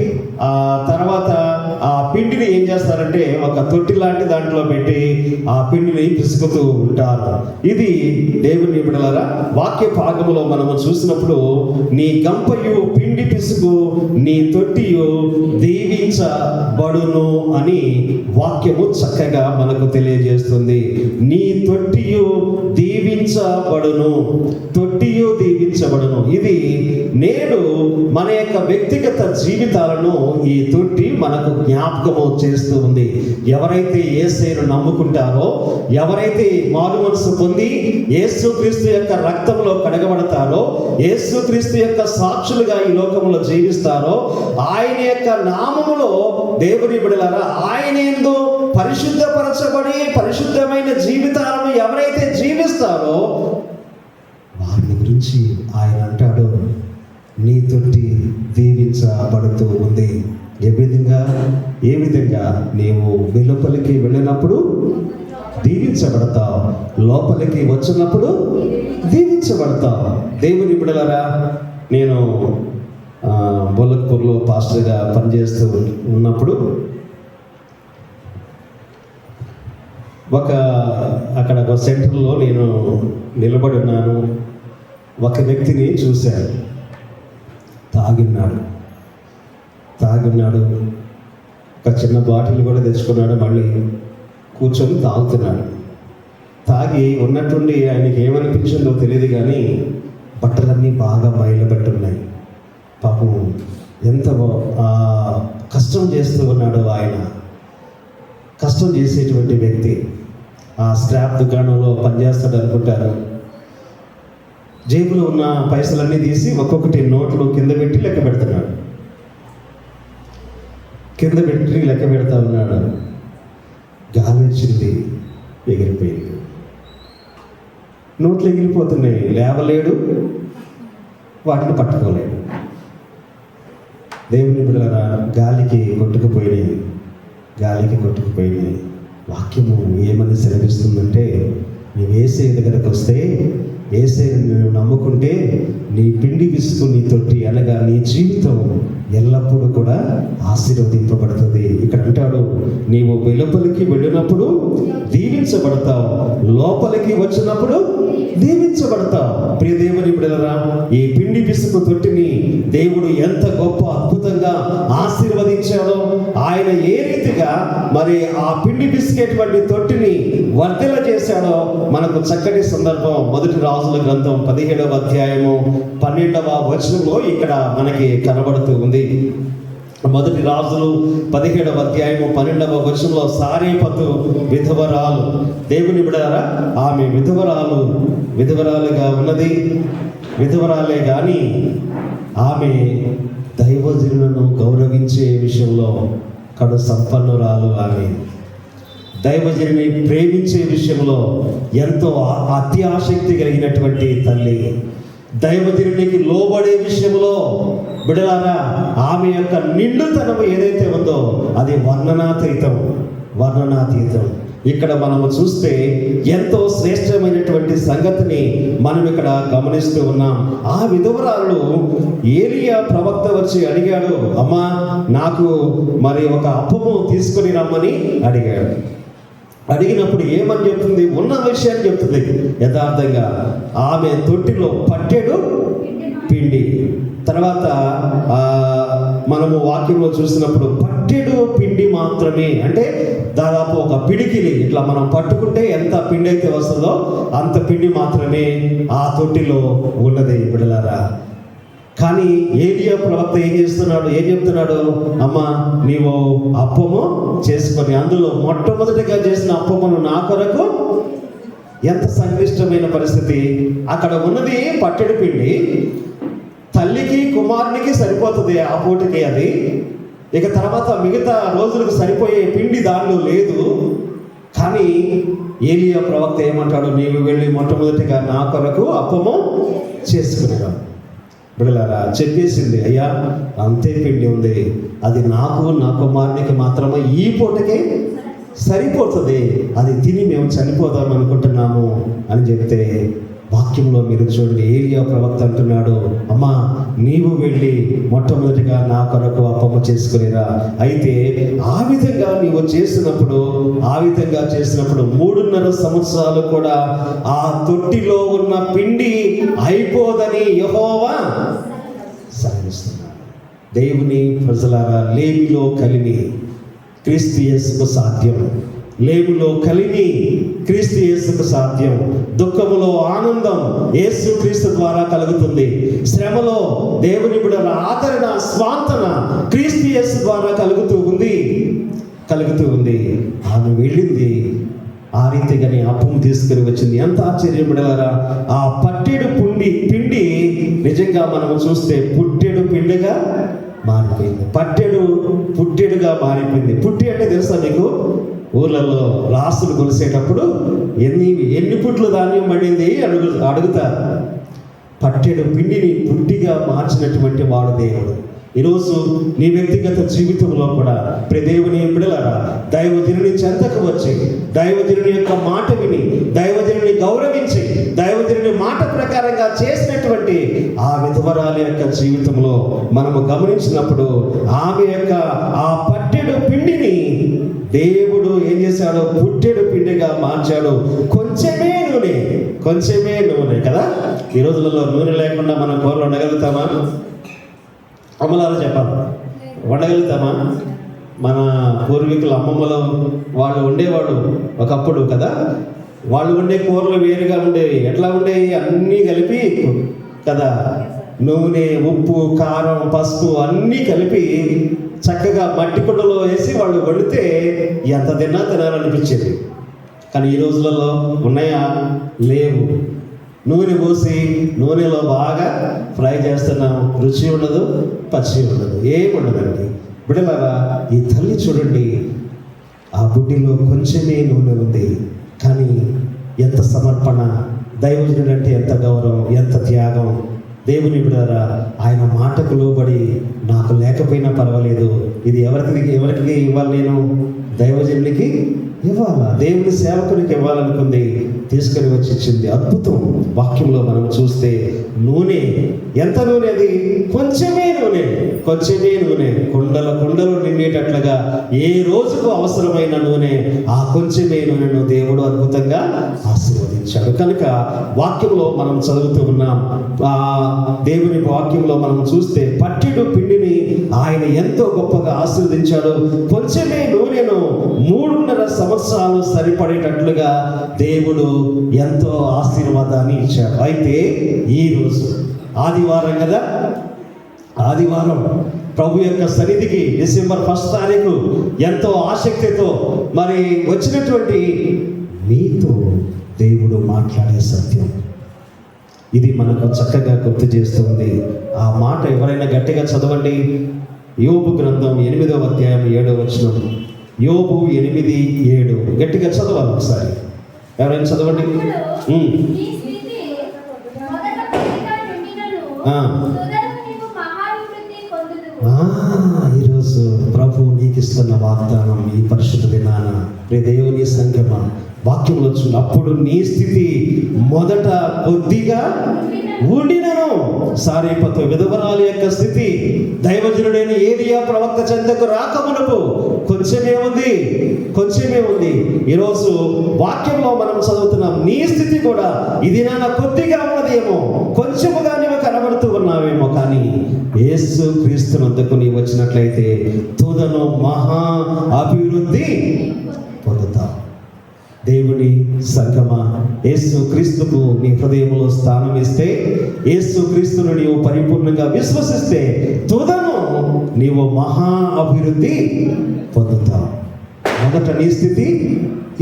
ఆ తర్వాత ఆ పిండిని ఏం చేస్తారంటే ఒక తొట్టి లాంటి దాంట్లో పెట్టి ఆ పిండిని పిసుకుతూ ఉంటారు. ఇది దేవుని బిడ్డలారా వాక్య భాగములో మనము చూసినప్పుడు, నీ గంపయు పిండి పిసుకు నీ తొట్టియు దీవించబడును అని వాక్యము చక్కగా మనకు తెలియజేస్తుంది. నీ తొట్టియు దీవించబడును, తొట్టియు దీవించబడును. ఇది నేడు మన యొక్క వ్యక్తిగత జీవితాలను ఈ తొట్టి మనకు జ్ఞాపకము చేస్తూ ఉంది. ఎవరైతే యేసయ్యను నమ్ముకుంటారో, ఎవరైతే మారు మనసు పొంది యేసుక్రీస్తు యొక్క రక్తంలో కడగబడతారో, యేసుక్రీస్తు యొక్క సాక్షులుగా ఈ లోకంలో జీవిస్తారో, ఆయన యొక్క నామములో దేవుని బిడ్డలారా ఆయన యందు పరిశుద్ధపరచబడి పరిశుద్ధమైన జీవితాలను ఎవరైతే జీవిస్తారో వారిని గురించి ఆయన అంటాడు, నీ తొట్టి దీవించబడుతూ ఉంది. ఏ విధంగా నీవు వెలుపలికి వెళ్ళినప్పుడు దీవించబడతావు, లోపలికి వచ్చినప్పుడు దీవించబడతావు. దేవుని బిడ్డలారా, నేను బొల్లక్పూర్లో పాస్టర్గా పనిచేస్తూ ఉన్నప్పుడు అక్కడ ఒక సెంటర్లో నేను నిలబడి ఉన్నాను. ఒక వ్యక్తిని చూశాను. తాగిన్నాడు. ఒక చిన్న బాటిల్ కూడా తెచ్చుకున్నాడు. మళ్ళీ కూర్చొని తాగుతున్నాడు. తాగి ఉన్నట్టుండి ఆయనకి ఏమనిపించిందో తెలియదు కానీ బట్టలన్నీ బాగా మైలబెట్టున్నాయి. పాపం ఎంత కష్టం చేస్తూ ఉన్నాడు ఆయన. కష్టం చేసేటువంటి వ్యక్తి ఆ స్క్రాప్ దుకాణంలో పనిచేస్తాడు అనుకుంటారు. జేబులో ఉన్న పైసలన్నీ తీసి ఒక్కొక్కటి నోట్లు కింద పెట్టి లెక్క పెడుతున్నాడు. లెక్క పెడతా ఉన్నాడు. గాలి వచ్చింది, ఎగిరిపోయింది. నోట్లు ఎగిరిపోతున్నాయి, లేవలేడు, వాటిని పట్టుకోలేడు. దేవుని బిడ్డలారా, గాలికి కొట్టుకుపోయినాయి. వాక్యము ఏమని సెలవిస్తుందంటే, నీవు యేసయ్య దగ్గరకు వస్తే, యేసయ్యను నువ్వు నమ్ముకుంటే నీ పిండి విసుకు నీ తొట్టి అనగా నీ జీవితం ఎల్లప్పుడూ కూడా ఆశీర్వదింపబడుతుంది. ఇక్కడ అంటాడు, నీవు వెలుపలికి వెళ్ళినప్పుడు దీవించబడతావు, లోపలికి వచ్చినప్పుడు దీవించబడతావు. ప్రియ దేవుని బిడ్డలారా, ఈ పిండి పిసుకు తొట్టిని దేవుడు ఎంత గొప్ప అద్భుతంగా ఆశీర్వదించాడో, ఆయన ఏ రీతిగా మరి ఆ పిండి పిసికేటువంటి తొట్టిని వర్ధల చేశాడో మనకు చక్కటి సందర్భం మొదటి రాజుల గ్రంథం 17వ అధ్యాయము 12వ వచనంలో ఇక్కడ మనకి కనబడుతూ ఉంది. మొదటి రాజులు 17వ అధ్యాయము 12వ వచనంలో సారేపతు విధవరాలు, దేవుని బిడ్డలారా, ఆమె విధవరాలుగా ఉన్నది. విధవరాలే కానీ ఆమె దైవజనులను గౌరవించే విషయంలో కడు సంపన్నురాలు. ఆమె దైవజనుని ప్రేమించే విషయంలో ఎంతో అత్యాసక్తి కలిగినటువంటి తల్లి. దైవజనునికి లోబడే విషయంలో బిడలారా, ఆమె యొక్క నిండుతనం ఏదైతే ఉందో అది వర్ణనాతీతం. ఇక్కడ మనము చూస్తే ఎంతో శ్రేష్టమైనటువంటి సంగతిని మనం ఇక్కడ గమనిస్తూ ఉన్నాం. ఆ విధవరాలు ఏలియా ప్రవక్త వచ్చి అడిగాడు, అమ్మా నాకు మరి ఒక అప్పము తీసుకొని రమ్మని అడిగాడు. అడిగినప్పుడు ఏమని చెప్తుంది? ఉన్న విషయాన్ని చెప్తుంది యథార్థంగా. ఆమె తొట్టిలో పట్టెడు పిండి, తర్వాత మనము వాక్యంలో చూసినప్పుడు పట్టెడు పిండి మాత్రమే, అంటే దాదాపు ఒక పిడికిలి ఇట్లా మనం పట్టుకుంటే ఎంత పిండి అయితే వస్తుందో అంత పిండి మాత్రమే ఆ తొట్టిలో ఉన్నది బిడ్డలారా. కానీ ఏలియా ప్రవక్త ఏం చెప్తున్నాడు? అమ్మ నీవు అప్పము చేసుకొని, అందులో మొట్టమొదటిగా చేసిన అప్పమును నా కొరకు. ఎంత సంక్లిష్టమైన పరిస్థితి. అక్కడ ఉన్నది పట్టెడు పిండి, తల్లికి కుమారునికి సరిపోతుంది ఆ పూటకి అది. ఇక తర్వాత మిగతా రోజులకు సరిపోయే పిండి దానిలో లేదు. కానీ ఏలియా ప్రవక్త ఏమంటాడు? నీవు వెళ్ళి మొట్టమొదటిగా నా కొరకు అప్పము చేసుకునేరా. బిడ్డలారా, చెప్పేసింది, అయ్యా అంతే పిండి ఉంది, అది నాకు నా కుమారునికి మాత్రమే ఈ పూటకే సరిపోతుంది, అది తిని మేము చనిపోదాం అనుకుంటున్నాము అని చెప్తే, వాక్యంలో మీరు చూడండి, ఏలియా ప్రవక్త అంటున్నాడు, అమ్మా నీవు వెళ్ళి మొట్టమొదటిగా నా కొరకు అప్పము చేసుకునేరా. అయితే ఆ విధంగా నీవు చేసినప్పుడు 3.5 సంవత్సరాలు కూడా ఆ తొట్టిలో ఉన్న పిండి అయిపోదని యెహోవా సెలవిస్తున్నాడు. దేవుని ప్రజలారా, లేమిలో కలిమి క్రీస్తు యేసుకు సాధ్యం. లేమిలో కలిమి క్రీస్తు యేసుకు సాధ్యం. దుఃఖములో ఆనందం యేసుక్రీస్తు ద్వారా కలుగుతుంది. శ్రమలో దేవుని బిడ్డల ఆదరణ, స్వాంతన క్రీస్తు యేసు ద్వారా కలుగుతూ ఉంది. ఆమె వెళ్ళింది, ఆ రీతిగానే అప్పం తీసుకుని వచ్చింది. ఎంత ఆశ్చర్యం బిడ్డలారా! ఆ పట్టెడు పిండి నిజంగా మనం చూస్తే పుట్టెడు పిండిగా మారిపోయింది. పట్టెడు పుట్టెడుగా మారిపోయింది. పుట్టి అంటే తెలుసా మీకు? ఊర్లలో రాసులు కొలిసేటప్పుడు ఎన్ని పుట్లు ధాన్యం పడింది అడుగుతారు. పట్టెడు పిండిని పుట్టిగా మార్చినటువంటి వాడు దేవుడు. ఈరోజు నీ వ్యక్తిగత జీవితంలో కూడా దేవుని బిడ్డలారా, దైవజనుని చెంతకు వచ్చి దైవజనుని యొక్క మాట విని దైవజనుని గౌరవించి దైవజనుని మాట ప్రకారంగా చేసినటువంటి ఆ విధవరాలి యొక్క జీవితంలో మనము గమనించినప్పుడు ఆమె యొక్క ఆ పట్టెడు పిండిని దేవుడు ఏం చేశాడు? పుట్టెడు పిండిగా మార్చాడు. కొంచెమే నూనె కదా. ఈ రోజులలో నూనె లేకుండా మనం కూరలు వండగలుగుతామా? అమ్మలారా చెప్పాలి, వండగలుగుతామా? మన పూర్వీకులు అమ్మమ్మలు వాళ్ళు ఉండేవాడు ఒకప్పుడు కదా. వాళ్ళు ఉండే కూరలు వేరుగా ఉండేవి. ఎట్లా ఉండేవి? అన్నీ కలిపి కదా, నూనె, ఉప్పు, కారం, పసుపు అన్నీ కలిపి చక్కగా మట్టి కుండలో వేసి వాళ్ళు వండితే ఎంత తినాలనిపించేది. కానీ ఈ రోజులలో ఉన్నాయా? లేవు. నూనె పోసి నూనెలో బాగా ఫ్రై చేస్తున్నాం. రుచి ఉండదు, పచ్చి ఉండదు, ఏముండదండి. బిడ్డలారా, ఈ తల్లి చూడండి, ఆ బుడ్డిలో కొంచెమే నూనె ఉంది, కానీ ఎంత సమర్పణ! దైవజనుడు అంటే ఎంత గౌరవం, ఎంత త్యాగం! దేవుని బిడ్డలారా, ఆయన మాటకు లోబడి నాకు లేకపోయినా పర్వాలేదు, ఇది ఎవరికి ఇవ్వాలి? నేను దైవజనుడికి ఇవ్వాలా, దేవుని సేవకునికి ఇవ్వాలనుకుంది, తీసుకొని వచ్చి ఇచ్చింది. అద్భుతం. వాక్యంలో మనం చూస్తే నూనె, ఎంత నూనె అది? కొంచెమే నూనె. కుండలు నిండేటట్లుగా ఏ రోజుకు అవసరమైన నూనె, ఆ కొంచెమే నూనెను దేవుడు అద్భుతంగా ఆశీర్వదించాడు. కనుక వాక్యంలో మనం చదువుతూ ఉన్నాం. ఆ దేవుని వాక్యంలో మనం చూస్తే పట్టెడు పిండిని ఆయన ఎంతో గొప్పగా ఆశీర్వదించాడు. కొంచెమే నూనెను 3.5 సంవత్సరాలు సరిపడేటట్లుగా దేవుడు ఎంతో ఆశీర్వాదాన్ని ఇచ్చాడు. అయితే ఈరోజు ఆదివారం కదా, ఆదివారం ప్రభు యొక్క సన్నిధికి డిసెంబర్ 1 తారీఖు ఎంతో ఆసక్తితో మరి వచ్చినటువంటి మీతో దేవుడు మాట్లాడే సత్యం ఇది మనకు చక్కగా గుర్తు చేస్తుంది. ఆ మాట ఎవరైనా గట్టిగా చదవండి. యోబు గ్రంథం 8వ అధ్యాయం 7వ వచనం. యోబు 8:7 గట్టిగా చదవాలి ఒకసారి. ఎవరైనా చదవండి. ఈరోజు ప్రభు నీకు ఇస్తున్న వాగ్దానం ఈ పరిశుద్ధ దినాన దేవుని సంగమా వాక్యంలో చూడు. అప్పుడు నీ స్థితి మొదట కొద్దిగా ఉండినను. సారీపతు విధవరాలి యొక్క స్థితి దైవజనుడైన ఏలియా ప్రవక్త చెంతకు రాకమునకు కొంచెమే ఉంది. ఈరోజు వాక్యంలో మనం చదువుతున్నాం. నీ స్థితి కూడా ఇది నా కొద్దిగా ఉన్నదేమో, కొంచెముగా నీవు కనబడుతూ ఉన్నావేమో, కానీ యేసు క్రీస్తునందుకు నీవు వచ్చినట్లయితే తుదను మహా అభివృద్ధి పొందుతావు. దేవుని సంగమా, యేసు క్రీస్తుకు నీ హృదయంలో స్థానం ఇస్తే, యేసు క్రీస్తును నీవు పరిపూర్ణంగా విశ్వసిస్తే తుదను నీవు మహా అభివృద్ధి పొందుతావు. మొదట నీ స్థితి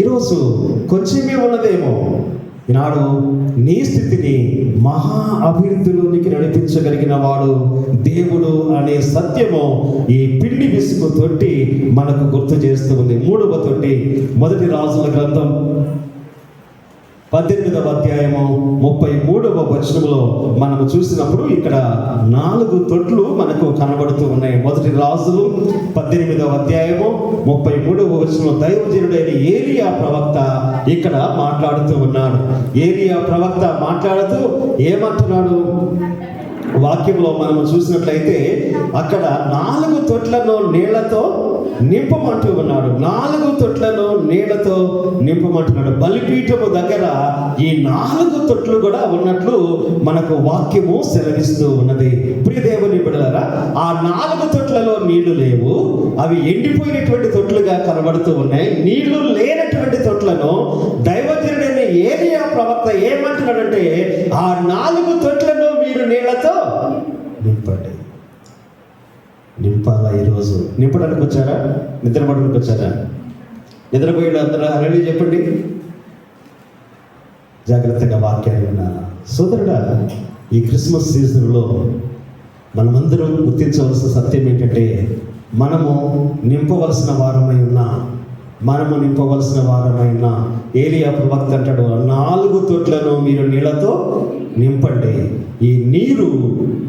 ఈరోజు కొంచెమే ఉన్నదేమో, ఈనాడు నీ స్థితిని మహా అభివృద్ధిలోనికి నడిపించగలిగిన వాడు దేవుడు అనే సత్యము ఈ పిండి విసుగు తొట్టి మనకు గుర్తు చేస్తూ ఉంది. 3వ తొట్టి మొదటి రాజుల గ్రంథం 18వ అధ్యాయము 33వ వచనంలో మనము చూసినప్పుడు ఇక్కడ 4 తొట్లు మనకు కనబడుతూ ఉన్నాయి. మొదటి రాజులు 18వ అధ్యాయము 33వ వచనం దైవజనుడైన ఏలియా ప్రవక్త ఇక్కడ మాట్లాడుతూ ఉన్నాడు. ఏలియా ప్రవక్త మాట్లాడుతూ ఏమంటున్నాడు? వాక్యంలో మనము చూసినట్లయితే అక్కడ 4 తొట్లను నీళ్లతో నింపమంటూ ఉన్నాడు. 4 తొట్లను నీళ్లతో నింపమంటున్నాడు. బలిపీఠము దగ్గర ఈ 4 తొట్లు కూడా ఉన్నట్లు మనకు వాక్యము సెలవిస్తూ ఉన్నది. ప్రియ దేవుని బిడ్డలారా, ఆ 4 తొట్లలో నీళ్లు లేవు, అవి ఎండిపోయినటువంటి తొట్లుగా కనబడుతూ ఉన్నాయి. నీళ్లు లేనటువంటి తొట్లను దైవజనుడైన ఏలియా ప్రవక్త ఏమంటున్నాడంటే, ఆ 4 తొట్లను మీరు నీళ్లతో నింపండి. నింపాలా? ఈరోజు నింపడానికి వచ్చారా? నిద్రపడడానికి వచ్చారా? నిద్రపోయి అందరూ హల్లెలూయా చెప్పండి. జాగ్రత్తగా వాక్యాన్ని వినాలా సోదరుడా. ఈ క్రిస్మస్ సీజన్లో మనమందరం గుర్తించవలసిన సత్యం ఏంటంటే, మనము నింపవలసిన వారమై ఉన్నా. ఏలియా ప్రవక్త అంటాడు, 4 తొట్లను మీరు నీళ్లతో నింపండి. ఈ నీరు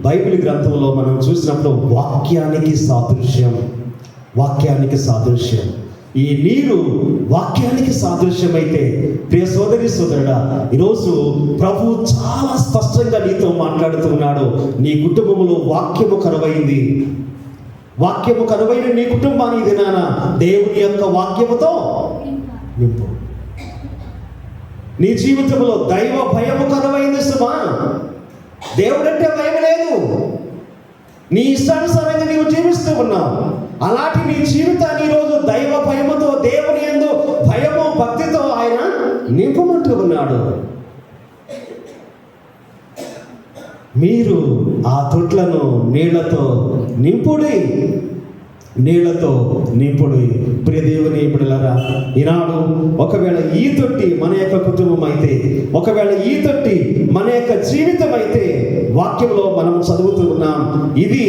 బైబిల్ గ్రంథంలో మనం చూసినప్పుడు వాక్యానికి సాదృశ్యం. ఈ నీరు వాక్యానికి సాదృశ్యమైతే, ప్రియ సోదరి సోదరుడా, ఈరోజు ప్రభు చాలా స్పష్టంగా నీతో మాట్లాడుతూ ఉన్నాడు. నీ కుటుంబంలో వాక్యము కరువైంది. నీ కుటుంబాన్ని దినాన దేవుని యొక్క వాక్యముతో నింపు. నీ జీవితంలో దైవ భయము కరువైంది సుమా. దేవుడంటే భయం లేదు. నీ ఇష్టానుసారంగా నీవు జీవిస్తూ ఉన్నావు. అలాంటి నీ జీవితాన్ని ఈరోజు దైవ భయముతో, దేవుని యందు భయము భక్తితో ఆయన నింపమంటూ ఉన్నాడు. మీరు ఆ తొట్లను నీళ్లతో నింపుడి. ప్రియ దేవుని బిడ్డలారా, ఈనాడు ఒకవేళ ఈ తొట్టి మన యొక్క కుటుంబం అయితే, ఒకవేళ ఈ తొట్టి మన యొక్క జీవితం అయితే, వాక్యంలో మనం చదువుతూ ఉన్నాం, ఇది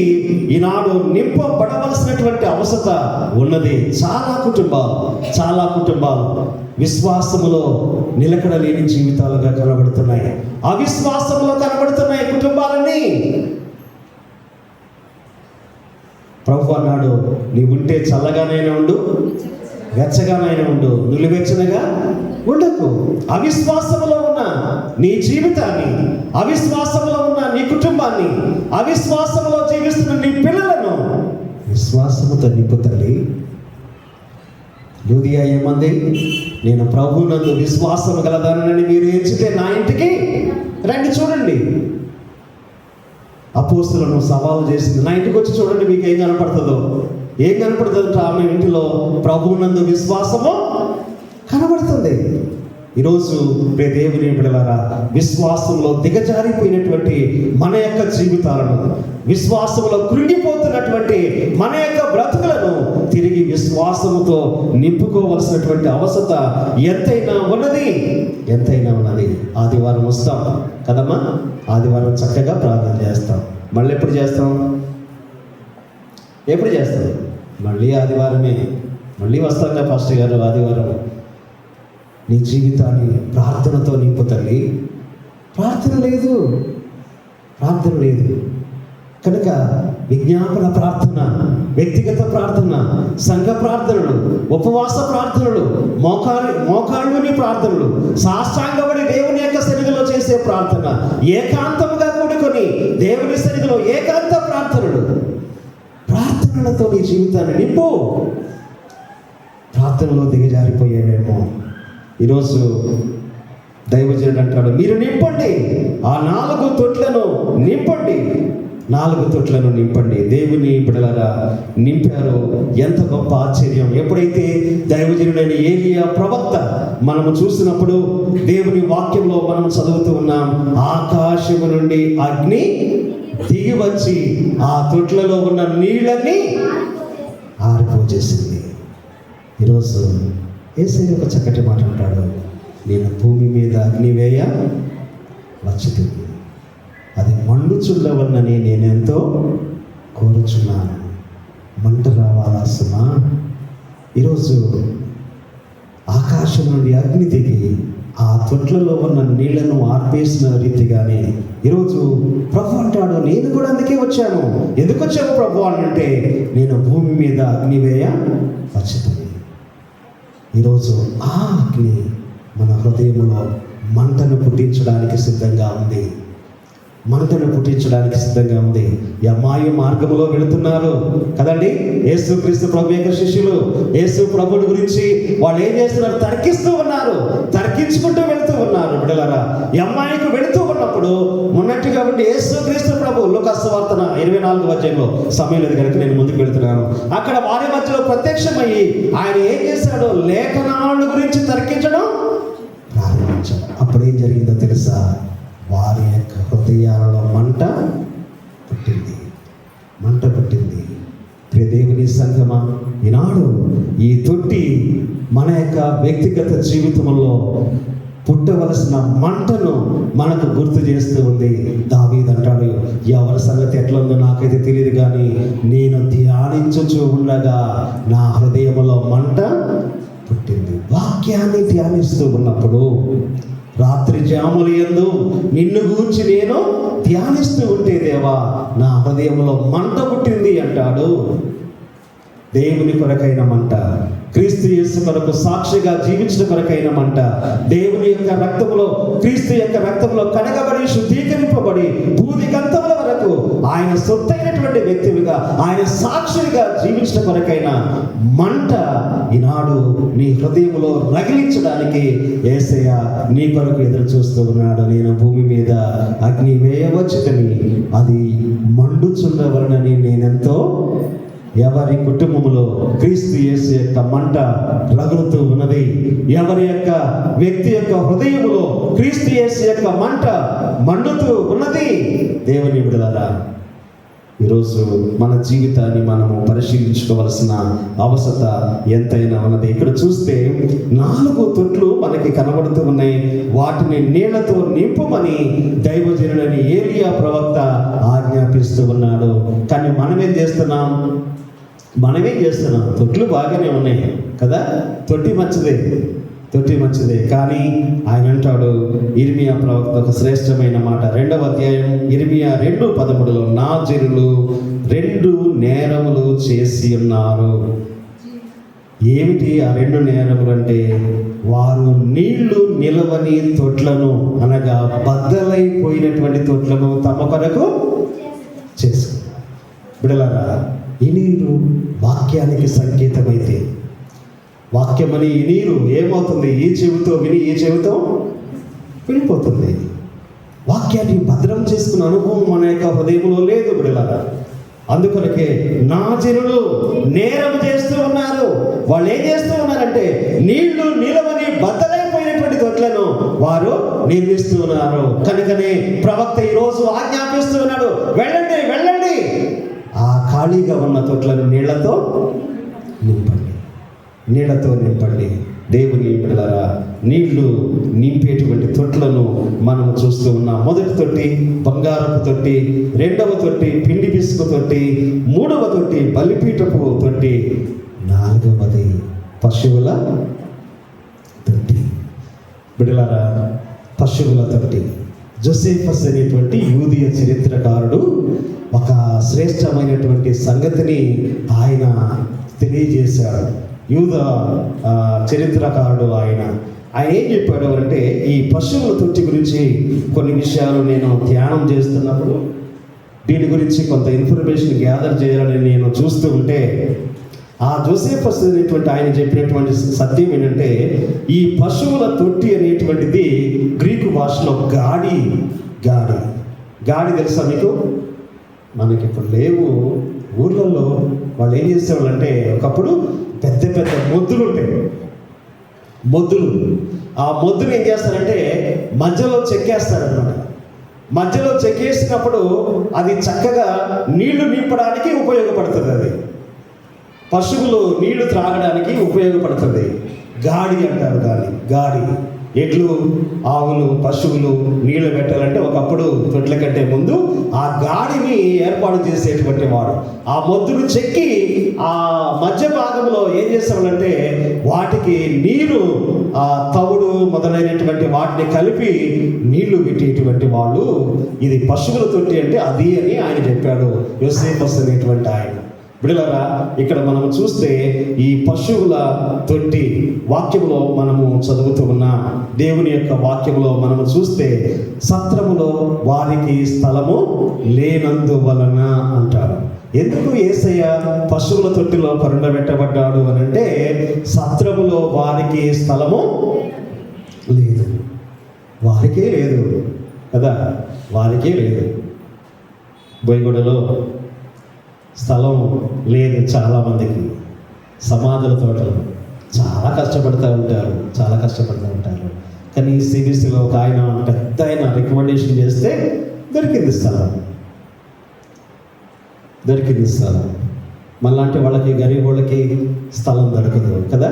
ఈనాడు నింపబడవలసినటువంటి అవసరత ఉన్నది. చాలా కుటుంబాలు విశ్వాసములో నిలకడ లేని జీవితాలుగా కనబడుతున్నాయి. అవిశ్వాసంలో కనబడుతున్నాయి కుటుంబాలన్నీ. ప్రభు అన్నాడు, నీవుంటే చల్లగానైనా ఉండు, వెచ్చగానైనా ఉండు, నిలువెచ్చనగా ఉండకు. అవిశ్వాసములో ఉన్న నీ జీవితాన్ని, అవిశ్వాసములో ఉన్న నీ కుటుంబాన్ని, అవిశ్వాసములో జీవిస్తున్న నీ పిల్లలను విశ్వాసముతో నింపు తల్లి. లూదియా ఏమంది? నేను ప్రభువునందు విశ్వాసము గలదానని మీరు ఎంచితే నా ఇంటికి రండి. చూడండి, అపోస్తులను సవాలు చేసింది. నా ఇంటికి వచ్చి చూడండి, మీకు ఏం కనపడుతుందో. ఆమె ఇంటిలో ప్రభువునందు విశ్వాసము కనబడుతుంది. ఈరోజు దేవుని బిడ్డలారా, విశ్వాసంలో దిగజారిపోయినటువంటి మన యొక్క జీవితాలను, విశ్వాసంలో కృంగిపోతున్నటువంటి మన యొక్క బ్రతుకులను తిరిగి విశ్వాసముతో నింపుకోవలసినటువంటి అవసరత ఎంతైనా ఉన్నది. ఆదివారం వస్తాం కదమ్మా, ఆదివారం చక్కగా ప్రార్థన చేస్తాం. మళ్ళీ ఎప్పుడు చేస్తాం? మళ్ళీ ఆదివారమే. మళ్ళీ వస్తాం కదా పాస్టర్ గారు ఆదివారం. నీ జీవితాన్ని ప్రార్థనతో నింపు తల్లి. ప్రార్థన లేదు కనుక విజ్ఞాపన ప్రార్థన, వ్యక్తిగత ప్రార్థన, సంఘ ప్రార్థనలు, ఉపవాస ప్రార్థనలు, మోకాళ్ళుని ప్రార్థనలు, సాష్టాంగపడి దేవుని యొక్క సన్నిధిలో చేసే ప్రార్థన, ఏకాంతముగా కూడుకొని దేవుని సన్నిధిలో ఏకాంత ప్రార్థనలతో నీ జీవితాన్ని నింపు. ప్రార్థనలో దిగజారిపోయేవేమో. ఈరోజు దైవజనుడు అంటాడు, మీరు నింపండి, ఆ 4 తొట్లను నింపండి. దేవుని బిడ్డలారా, నింపారు. ఎంత గొప్ప ఆశ్చర్యం! ఎప్పుడైతే దైవజనుడైన ఏలియా ప్రవక్త మనము చూసినప్పుడు దేవుని వాక్యంలో మనం చదువుతూ ఉన్నాం, ఆకాశము నుండి అగ్ని దిగి వచ్చి ఆ తొట్లలో ఉన్న నీళ్ళని ఆరిపోజేసింది. ఈరోజు యేసయ్య ఒక చక్కటి మాట అంటాడు, నేను భూమి మీద అగ్ని వేయ వచ్చుతుంది, అది మండుచుండవన్నని నేనెంతో కోరుచున్నాను. మంట రావాలా సుమా? ఈరోజు ఆకాశం నుండి అగ్ని దిగి ఆ తొట్లలో ఉన్న నీళ్లను ఆర్పేసిన రీతిగానే ఈరోజు ప్రభు అంటాడు, నేను కూడా అందుకే వచ్చాను. ఎందుకు వచ్చాను ప్రభు అంటే, నేను భూమి మీద అగ్ని వేయ వచ్చుతుంది. ఈరోజు ఆ అగ్ని మన హృదయంలో మంటను పుట్టించడానికి సిద్ధంగా ఉంది. యమ్మాయి మార్గంలో వెళుతున్నారు కదండి యేసుక్రీస్తు ప్రభు యొక్క శిష్యులు. యేసు ప్రభుని గురించి వాళ్ళు ఏం చేస్తున్నారు? తర్కించుకుంటూ వెళుతూ ఉన్నారు. బిడ్డలారా, యమ్మాయికి వెళుతూ ఉన్నప్పుడు ఉన్నట్టుగా ఉండి యేసుక్రీస్తు ప్రభు లూకా సువార్త 24వ అధ్యాయంలో, సమయం లేదు కనుక నేను ముందుకు వెళుతున్నాను, అక్కడ వారి మధ్యలో ప్రత్యక్షమయ్యి ఆయన ఏం చేశాడో లేఖనాల గురించి తర్కించడం ప్రారంభించాడు. ప్రారంభించారు. అప్పుడేం జరిగిందో తెలుసా? వారి యొక్క హృదయాలలో మంట పుట్టింది. ప్రియ దేవుని సంగమా, ఈనాడు ఈ తొట్టి మన యొక్క వ్యక్తిగత జీవితంలో పుట్టవలసిన మంటను మనకు గుర్తు చేస్తూ ఉంది. దావీదు అంటాడు, ఎవరి సంగతి ఎట్లా ఉందో నాకైతే తెలియదు, కానీ నేను ధ్యానించుచూ ఉండగా నా హృదయంలో మంట పుట్టింది. వాక్యాన్ని ధ్యానిస్తూ ఉన్నప్పుడు రాత్రి జాముల యందు నిన్ను గూర్చి నేను ధ్యానిస్తూ ఉంటే దేవా నా హృదయంలో మంట పుట్టింది అంటాడు. దేవుని కొరకైన మంట, క్రీస్తు యేసు కొరకు సాక్షిగా జీవించడం కొరకైన మంట, దేవుని యొక్క రక్తములో, క్రీస్తు యొక్క రక్తంలో కడగబడి శుద్ధీకరింపబడి భూదిగంతముల వరకు ఆయన సొత్తైనటువంటి వ్యక్తులుగా, ఆయన సాక్షిగా జీవించడం కొరకైన మంట ఈనాడు నీ హృదయంలో రగిలించడానికి యేసయ్య నీ కొరకు ఎదురు చూస్తూ ఉన్నాడు. నేను భూమి మీద అగ్ని వేయవచ్చుదని అది మండుచుండవలనని నేనెంతో. ఎవరి కుటుంబంలో క్రీస్తు యేసు యొక్క మంట రగులుతూ ఉన్నది, ఎవరి యొక్క వ్యక్తి యొక్క హృదయంలో క్రీస్తు యేసు యొక్క మంట మండుతూ ఉన్నది. దేవుని బిడ్డలారా, ఈరోజు మన జీవితాన్ని మనము పరిశీలించుకోవలసిన అవసరత ఎంతైనా ఉన్నది. ఇక్కడ చూస్తే 4 తొట్లు మనకి కనబడుతూ ఉన్నాయి. వాటిని నీళ్లతో నింపమని దైవజనుడని ఏలియా ప్రవక్త ఆజ్ఞాపిస్తూ ఉన్నాడు. కానీ మనమేం చేస్తున్నాం? తొట్లు బాగానే ఉన్నాయి కదా, తొట్టి మంచిదే. కానీ ఆయన అంటాడు, ఇర్మియా ప్రవక్త ఒక శ్రేష్టమైన మాట, 2వ అధ్యాయం ఇర్మియా 2:13, నా జనులు 2 నేరములు చేసి ఉన్నారు. ఏమిటి ఆ 2 నేరములు అంటే? వారు నీళ్లు నిలవని తొట్లను, అనగా బద్దలైపోయినటువంటి తొట్లను తమ కొరకు చేసుకున్నారు. బిడలారా, ఈ నీరు వాక్యానికి సంకేతమైతే, వాక్యమని ఈ నీరు ఏమవుతుంది? ఈ చెవితో విని ఈ చెవితో వెళ్ళిపోతుంది. వాక్యాన్ని భద్రం చేసుకున్న అనుభవం మన యొక్క హృదయంలో లేదు బిడ్డలారా. అందుకొరకే నా జనులు నేరం చేస్తూ ఉన్నారు. వాళ్ళు ఏం చేస్తూ ఉన్నారంటే నీళ్లు నిలవని బద్దలైపోయినటువంటి తొట్లను వారు నిర్మిస్తూ ఉన్నారు. కనుకనే ప్రవక్త ఈరోజు ఆజ్ఞాపిస్తూ ఉన్నాడు, వెళ్ళండి, ఆ ఖాళీగా ఉన్న తొట్లను నీళ్లతో నింపండి. దేవుని బిడ్డలారా, నీళ్లు నింపేటువంటి తొట్లను మనం చూస్తూ ఉన్నాం. మొదటి తొట్టి బంగారపు తొట్టి, 2వ తొట్టి పిండి పిసుకు తొట్టి, 3వ తొట్టి బలిపీఠపు తొట్టి, 4వది పశువుల తొట్టి. బిడ్డలారా, పశువుల తొట్టి. జోసేఫస్ అనేటువంటి యూదియ చరిత్రకారుడు ఒక శ్రేష్టమైనటువంటి సంగతిని ఆయన తెలియజేశాడు. యూద చరిత్రకారుడు ఆయన ఏం చెప్పాడు అంటే, ఈ పశువుల తొట్టి గురించి కొన్ని విషయాలు నేను ధ్యానం చేస్తున్నప్పుడు దీని గురించి కొంత ఇన్ఫర్మేషన్ గ్యాదర్ చేయాలని నేను చూస్తూ ఉంటే, ఆ జోసేఫస్ అనేటువంటి ఆయన చెప్పినటువంటి సత్యం ఏంటంటే, ఈ పశువుల తొట్టి అనేటువంటిది గ్రీకు భాషలో గాడి తెలుసా మీకు? మనకి ఇప్పుడు లేవు. ఊర్లలో వాళ్ళు ఏం చేసేవాళ్ళు అంటే, ఒకప్పుడు పెద్ద మొద్దులు ఉంటాయి. ఆ మొద్దులు ఏం చేస్తారంటే మధ్యలో చెక్కేస్తారనమాట. మధ్యలో చెక్కేసినప్పుడు అది చక్కగా నీళ్లు నింపడానికి ఉపయోగపడుతుంది. అది పశువులు నీళ్లు త్రాగడానికి ఉపయోగపడుతుంది. గాడి అంటారు దాన్ని. గాడి. ఎడ్లు, ఆవులు, పశువులు నీళ్లు పెట్టాలంటే ఒకప్పుడు తొట్ల కంటే ముందు ఆ గాడిని ఏర్పాటు చేసేటువంటి వాడు. ఆ మొద్దును చెక్కి ఆ మధ్య భాగంలో ఏం చేసేవాళ్ళంటే వాటికి నీరు, ఆ తవుడు మొదలైనటువంటి వాటిని కలిపి నీళ్లు పెట్టేటువంటి వాళ్ళు. ఇది పశువుల తొట్టి అంటే అది అని ఆయన చెప్పాడు, యోసేఫస్ అనేటువంటి ఆయన. బిడ్డలారా, ఇక్కడ మనం చూస్తే ఈ పశువుల తొట్టి వాక్యంలో మనము చదువుతూ ఉన్నాం. దేవుని యొక్క వాక్యంలో మనము చూస్తే సత్రములో వారికి స్థలము లేనందువలన అంటారు. ఎందుకు యేసయ్య పశువుల తొట్టిలో కరుండబెట్టబడ్డాడు అని అంటే, సత్రములో వారికి స్థలము లేదు. వారికే లేదు కదా, వారికే లేదు. బోయగూడలో స్థలం లేదు చాలామందికి. సమాధుల తోటలు చాలా కష్టపడుతూ ఉంటారు. కానీ సిబిసిలో ఒక ఆయన పెద్ద ఆయన రికమెండేషన్ చేస్తే దొరికింది స్థలం. మళ్ళాంటి వాళ్ళకి గరీబ్ వాళ్ళకి స్థలం దొరకదు కదా.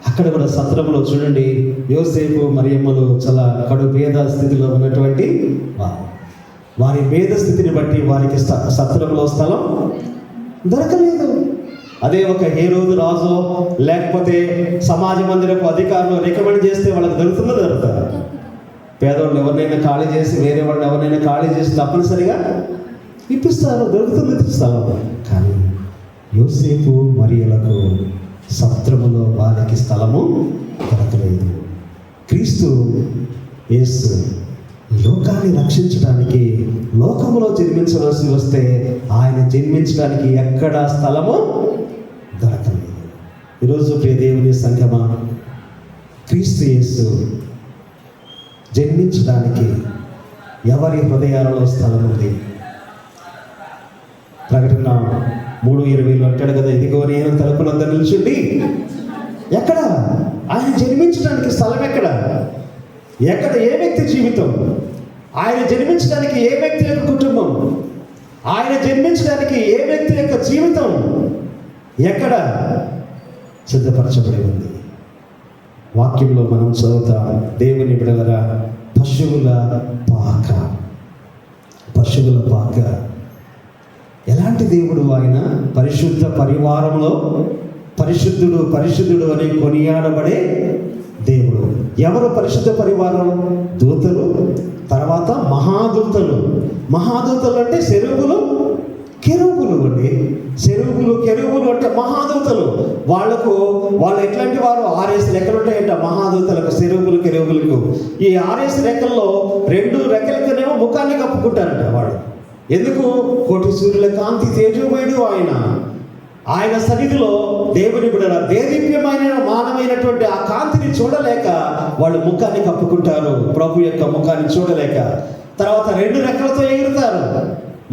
అక్కడ కూడా సత్రంలో చూడండి, యోసేపు మరియమ్మలు చాలా కడు భేద స్థితిలో ఉన్నటువంటి వారి భేద స్థితిని బట్టి వారికి సత్రంలో స్థలం దొరకలేదు. అదే ఒక హేరోదు రాజు లేకపోతే సమాజ మందిరపు అధికారులు రికమెండ్ చేస్తే వాళ్ళకి దొరుకుతుందా? పేదవాళ్ళు ఎవరినైనా ఖాళీ చేసి వేరే వాళ్ళని ఎవరినైనా ఖాళీ చేసి తప్పనిసరిగా ఇప్పిస్తారు, దొరుకుతుంది స్థలం. కానీ యోసేపు మరియలకు సత్రములో వారికి స్థలము దొరకలేదు. క్రీస్తు యేసు లోకాన్ని రక్షించడానికి లోకములో జన్మించవలసి వస్తే ఆయన జన్మించడానికి ఎక్కడ స్థలము దొరకలేదు. ఈరోజు ప్రియ దేవుని సంఘమా, క్రీస్తు యేసు జన్మించడానికి ఎవరి హృదయాలలో స్థలం ఉంది? ప్రకటన 3:20 అంటాడు కదా, ఇదిగో నేను తలుపుల వద్ద నిల్చుండి. ఎక్కడ ఆయన జన్మించడానికి స్థలం? ఎక్కడ ఏ వ్యక్తి జీవితం? ఆయన జన్మించడానికి ఏ వ్యక్తి యొక్క కుటుంబం? ఆయన జన్మించడానికి ఏ వ్యక్తి యొక్క జీవితం ఎక్కడ సిద్ధపరచబడి ఉంది? వాక్యంలో మనం చదువుతాం, దేవుని బిడ్డలారా, పశువుల పాక. ఎలాంటి దేవుడు ఆయన? పరిశుద్ధ పరివారంలో పరిశుద్ధుడు అని కొనియాడబడే దేవుడు. ఎవరు పరిశుద్ధ పరివారం? దూతలు, తర్వాత మహాదూతలు అంటే కెరూబులు అండి. కెరూబులు అంటే మహాదూతలు. వాళ్ళు ఎట్లాంటి వారు? 6 రెక్కలు ఉంటాయంట మహాదూతలకు, కెరూబులకు. ఈ 6 రెక్కల్లో 2 రెక్కలతోనేమో ముఖాన్ని కప్పుకుంటారంట వాళ్ళు. ఎందుకు? కోటి సూర్యుల కాంతి తేజోమయుడు ఆయన సన్నిధిలో దేవుని బిడ్డల దేదీప్యమైన మానమైనటువంటి ఆ కాంతిని చూడలేక వాళ్ళు ముఖాన్ని కప్పుకుంటారు, ప్రభు యొక్క ముఖాన్ని చూడలేక. తర్వాత 2 రెక్కలతో ఎగురుతారు.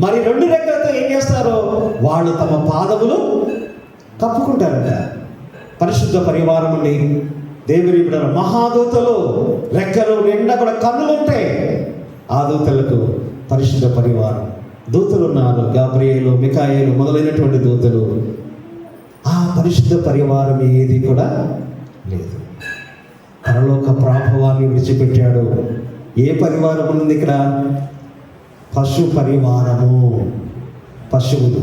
మరి 2 రెక్కలతో ఏం చేస్తారు? వాళ్ళు తమ పాదములు కప్పుకుంటారట. పరిశుద్ధ పరివారం అండి దేవుని బిడ్డల. మహాదూతలు రెక్కలు నిండా కూడా కన్నులు ఉంటాయి. ఆ దూతలకు పరిశుద్ధ పరివారం దూతలు ఉన్నారు, గాబ్రియేలు, మికాయేలు మొదలైనటువంటి దూతలు. ఆ పరిశుద్ధ పరివారం ఏది కూడా లేదు. పరలోక ప్రాభవాన్ని విడిచిపెట్టాడు. ఏ పరివారం ఉంది ఇక్కడ? పశు పరివారము. పశువులు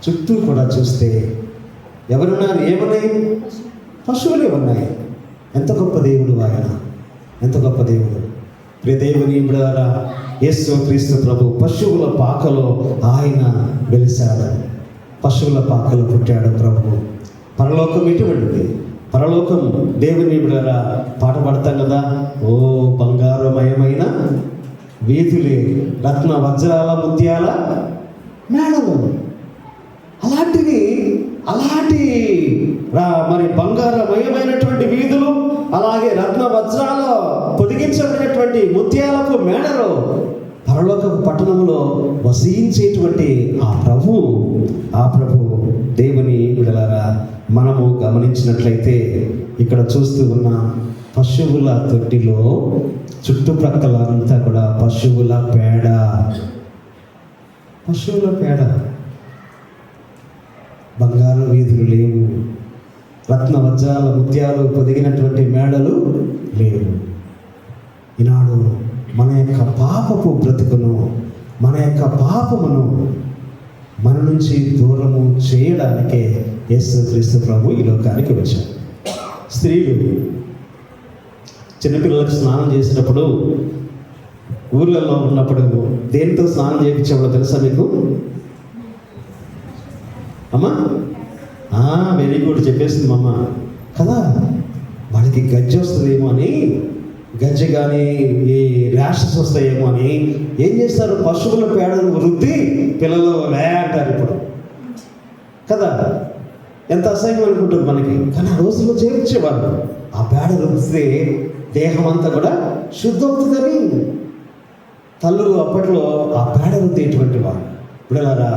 చుట్టూ కూడా చూస్తే ఎవరున్నారు? ఏమున్నాయి? పశువులే ఉన్నాయి. ఎంత గొప్ప దేవుడు ఆయన! ఎంత గొప్ప దేవుడు! ప్రియ దేవుని బిడ్డలారా, యేసు క్రీస్తు ప్రభు పశువుల పాకలో ఆయన వెలిశాడు. పశువుల పాకలో పుట్టాడు ప్రభు. పరలోకం ఎటువంటిది? పరలోకం దేవుని బిడ్డలారా, పాట పాడతాం కదా, ఓ బంగారమయమైన వీధులే, రత్న వజ్రాల ముత్యాల మేడలు. అలాంటి మరి బంగారమయమైనటువంటి వీధులు, అలాగే రత్న వజ్రాల పొదిగించబడినటువంటి ముత్యాలకు మేడలు పరలోకపు పట్టణంలో వసించేటువంటి ఆ ప్రభు దేవుని బిడ్డలారా, మనము గమనించినట్లయితే ఇక్కడ చూస్తూ ఉన్న పశువుల తొట్టిలో చుట్టుప్రక్కల అంతా కూడా పశువుల పేడ. బంగారు వీధులు లేవు, రత్న వజ్రాల ముత్యాలు పొదిగినటువంటి మేడలు లేవు. ఈనాడు మన యొక్క పాపపు బ్రతుకును, మన యొక్క పాపమును మన నుంచి దూరము చేయడానికే యేసుక్రీస్తు ప్రభు ఈ లోకానికి వచ్చారు. స్త్రీలు చిన్నపిల్లలకు స్నానం చేసినప్పుడు, ఊర్లలో ఉన్నప్పుడు దేనితో స్నానం చేయించేవాళ్ళో తెలుసా మీకు? అమ్మా వెరీ గుడ్ చెప్పేసింది మా అమ్మ కదా. వాళ్ళకి గజ్జి వస్తుందేమో అని, గజ్జి కానీ ఈ ర్యాషెస్ వస్తాయేమో అని ఏం చేస్తారు? పశువుల పేడను రుద్ది పిల్లలు అంటారు ఇప్పుడు కదా. ఎంత అసహ్యం అనుకుంటుంది మనకి, కానీ ఆ రోజుల్లో చేయించేవాళ్ళు. ఆ పేడ రుద్దితే దేహం అంతా కూడా శుద్ధమవుతుందని తల్లులు అప్పట్లో ఆ పేడ రుద్దేటువంటి వారు. పిల్లలారా,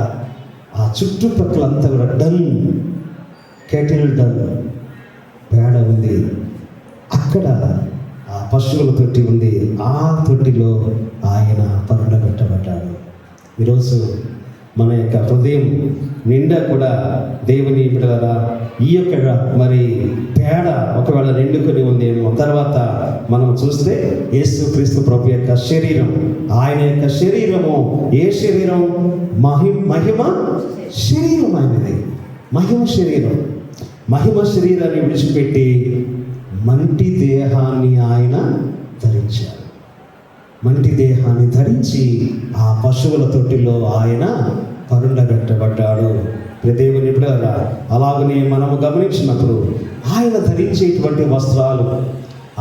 ఆ చుట్టుపక్కలంతా కూడా కెటిల్ డన్ పేడ ఉంది. అక్కడ ఆ పశువుల తొట్టి ఉంది. ఆ తొట్టిలో ఆయన పరుండబెట్టబడ్డాడు. ఈరోజు మన యొక్క హృదయం నిండా కూడా దేవుని బిడ్డలారా ఈ యొక్క మరి పేడ ఒకవేళ నిండుకొని ఉందేమో. తర్వాత మనం చూస్తే యేసుక్రీస్తు ప్రభు యొక్క శరీరం, ఆయన యొక్క శరీరము ఏ శరీరం? మహిమ శరీరం ఆయనది. మహిమ శరీరం. మహిమ శరీరాన్ని విడిచిపెట్టి మంటి దేహాన్ని ఆయన ధరించాడు. మంటి దేహాన్ని ధరించి ఆ పశువుల తొట్టిలో ఆయన పరుండబెట్టబడ్డాడు. దేవుని బిడ్డలారా, అలాగనే మనము గమనించినప్పుడు ఆయన ధరించేటువంటి వస్త్రాలు,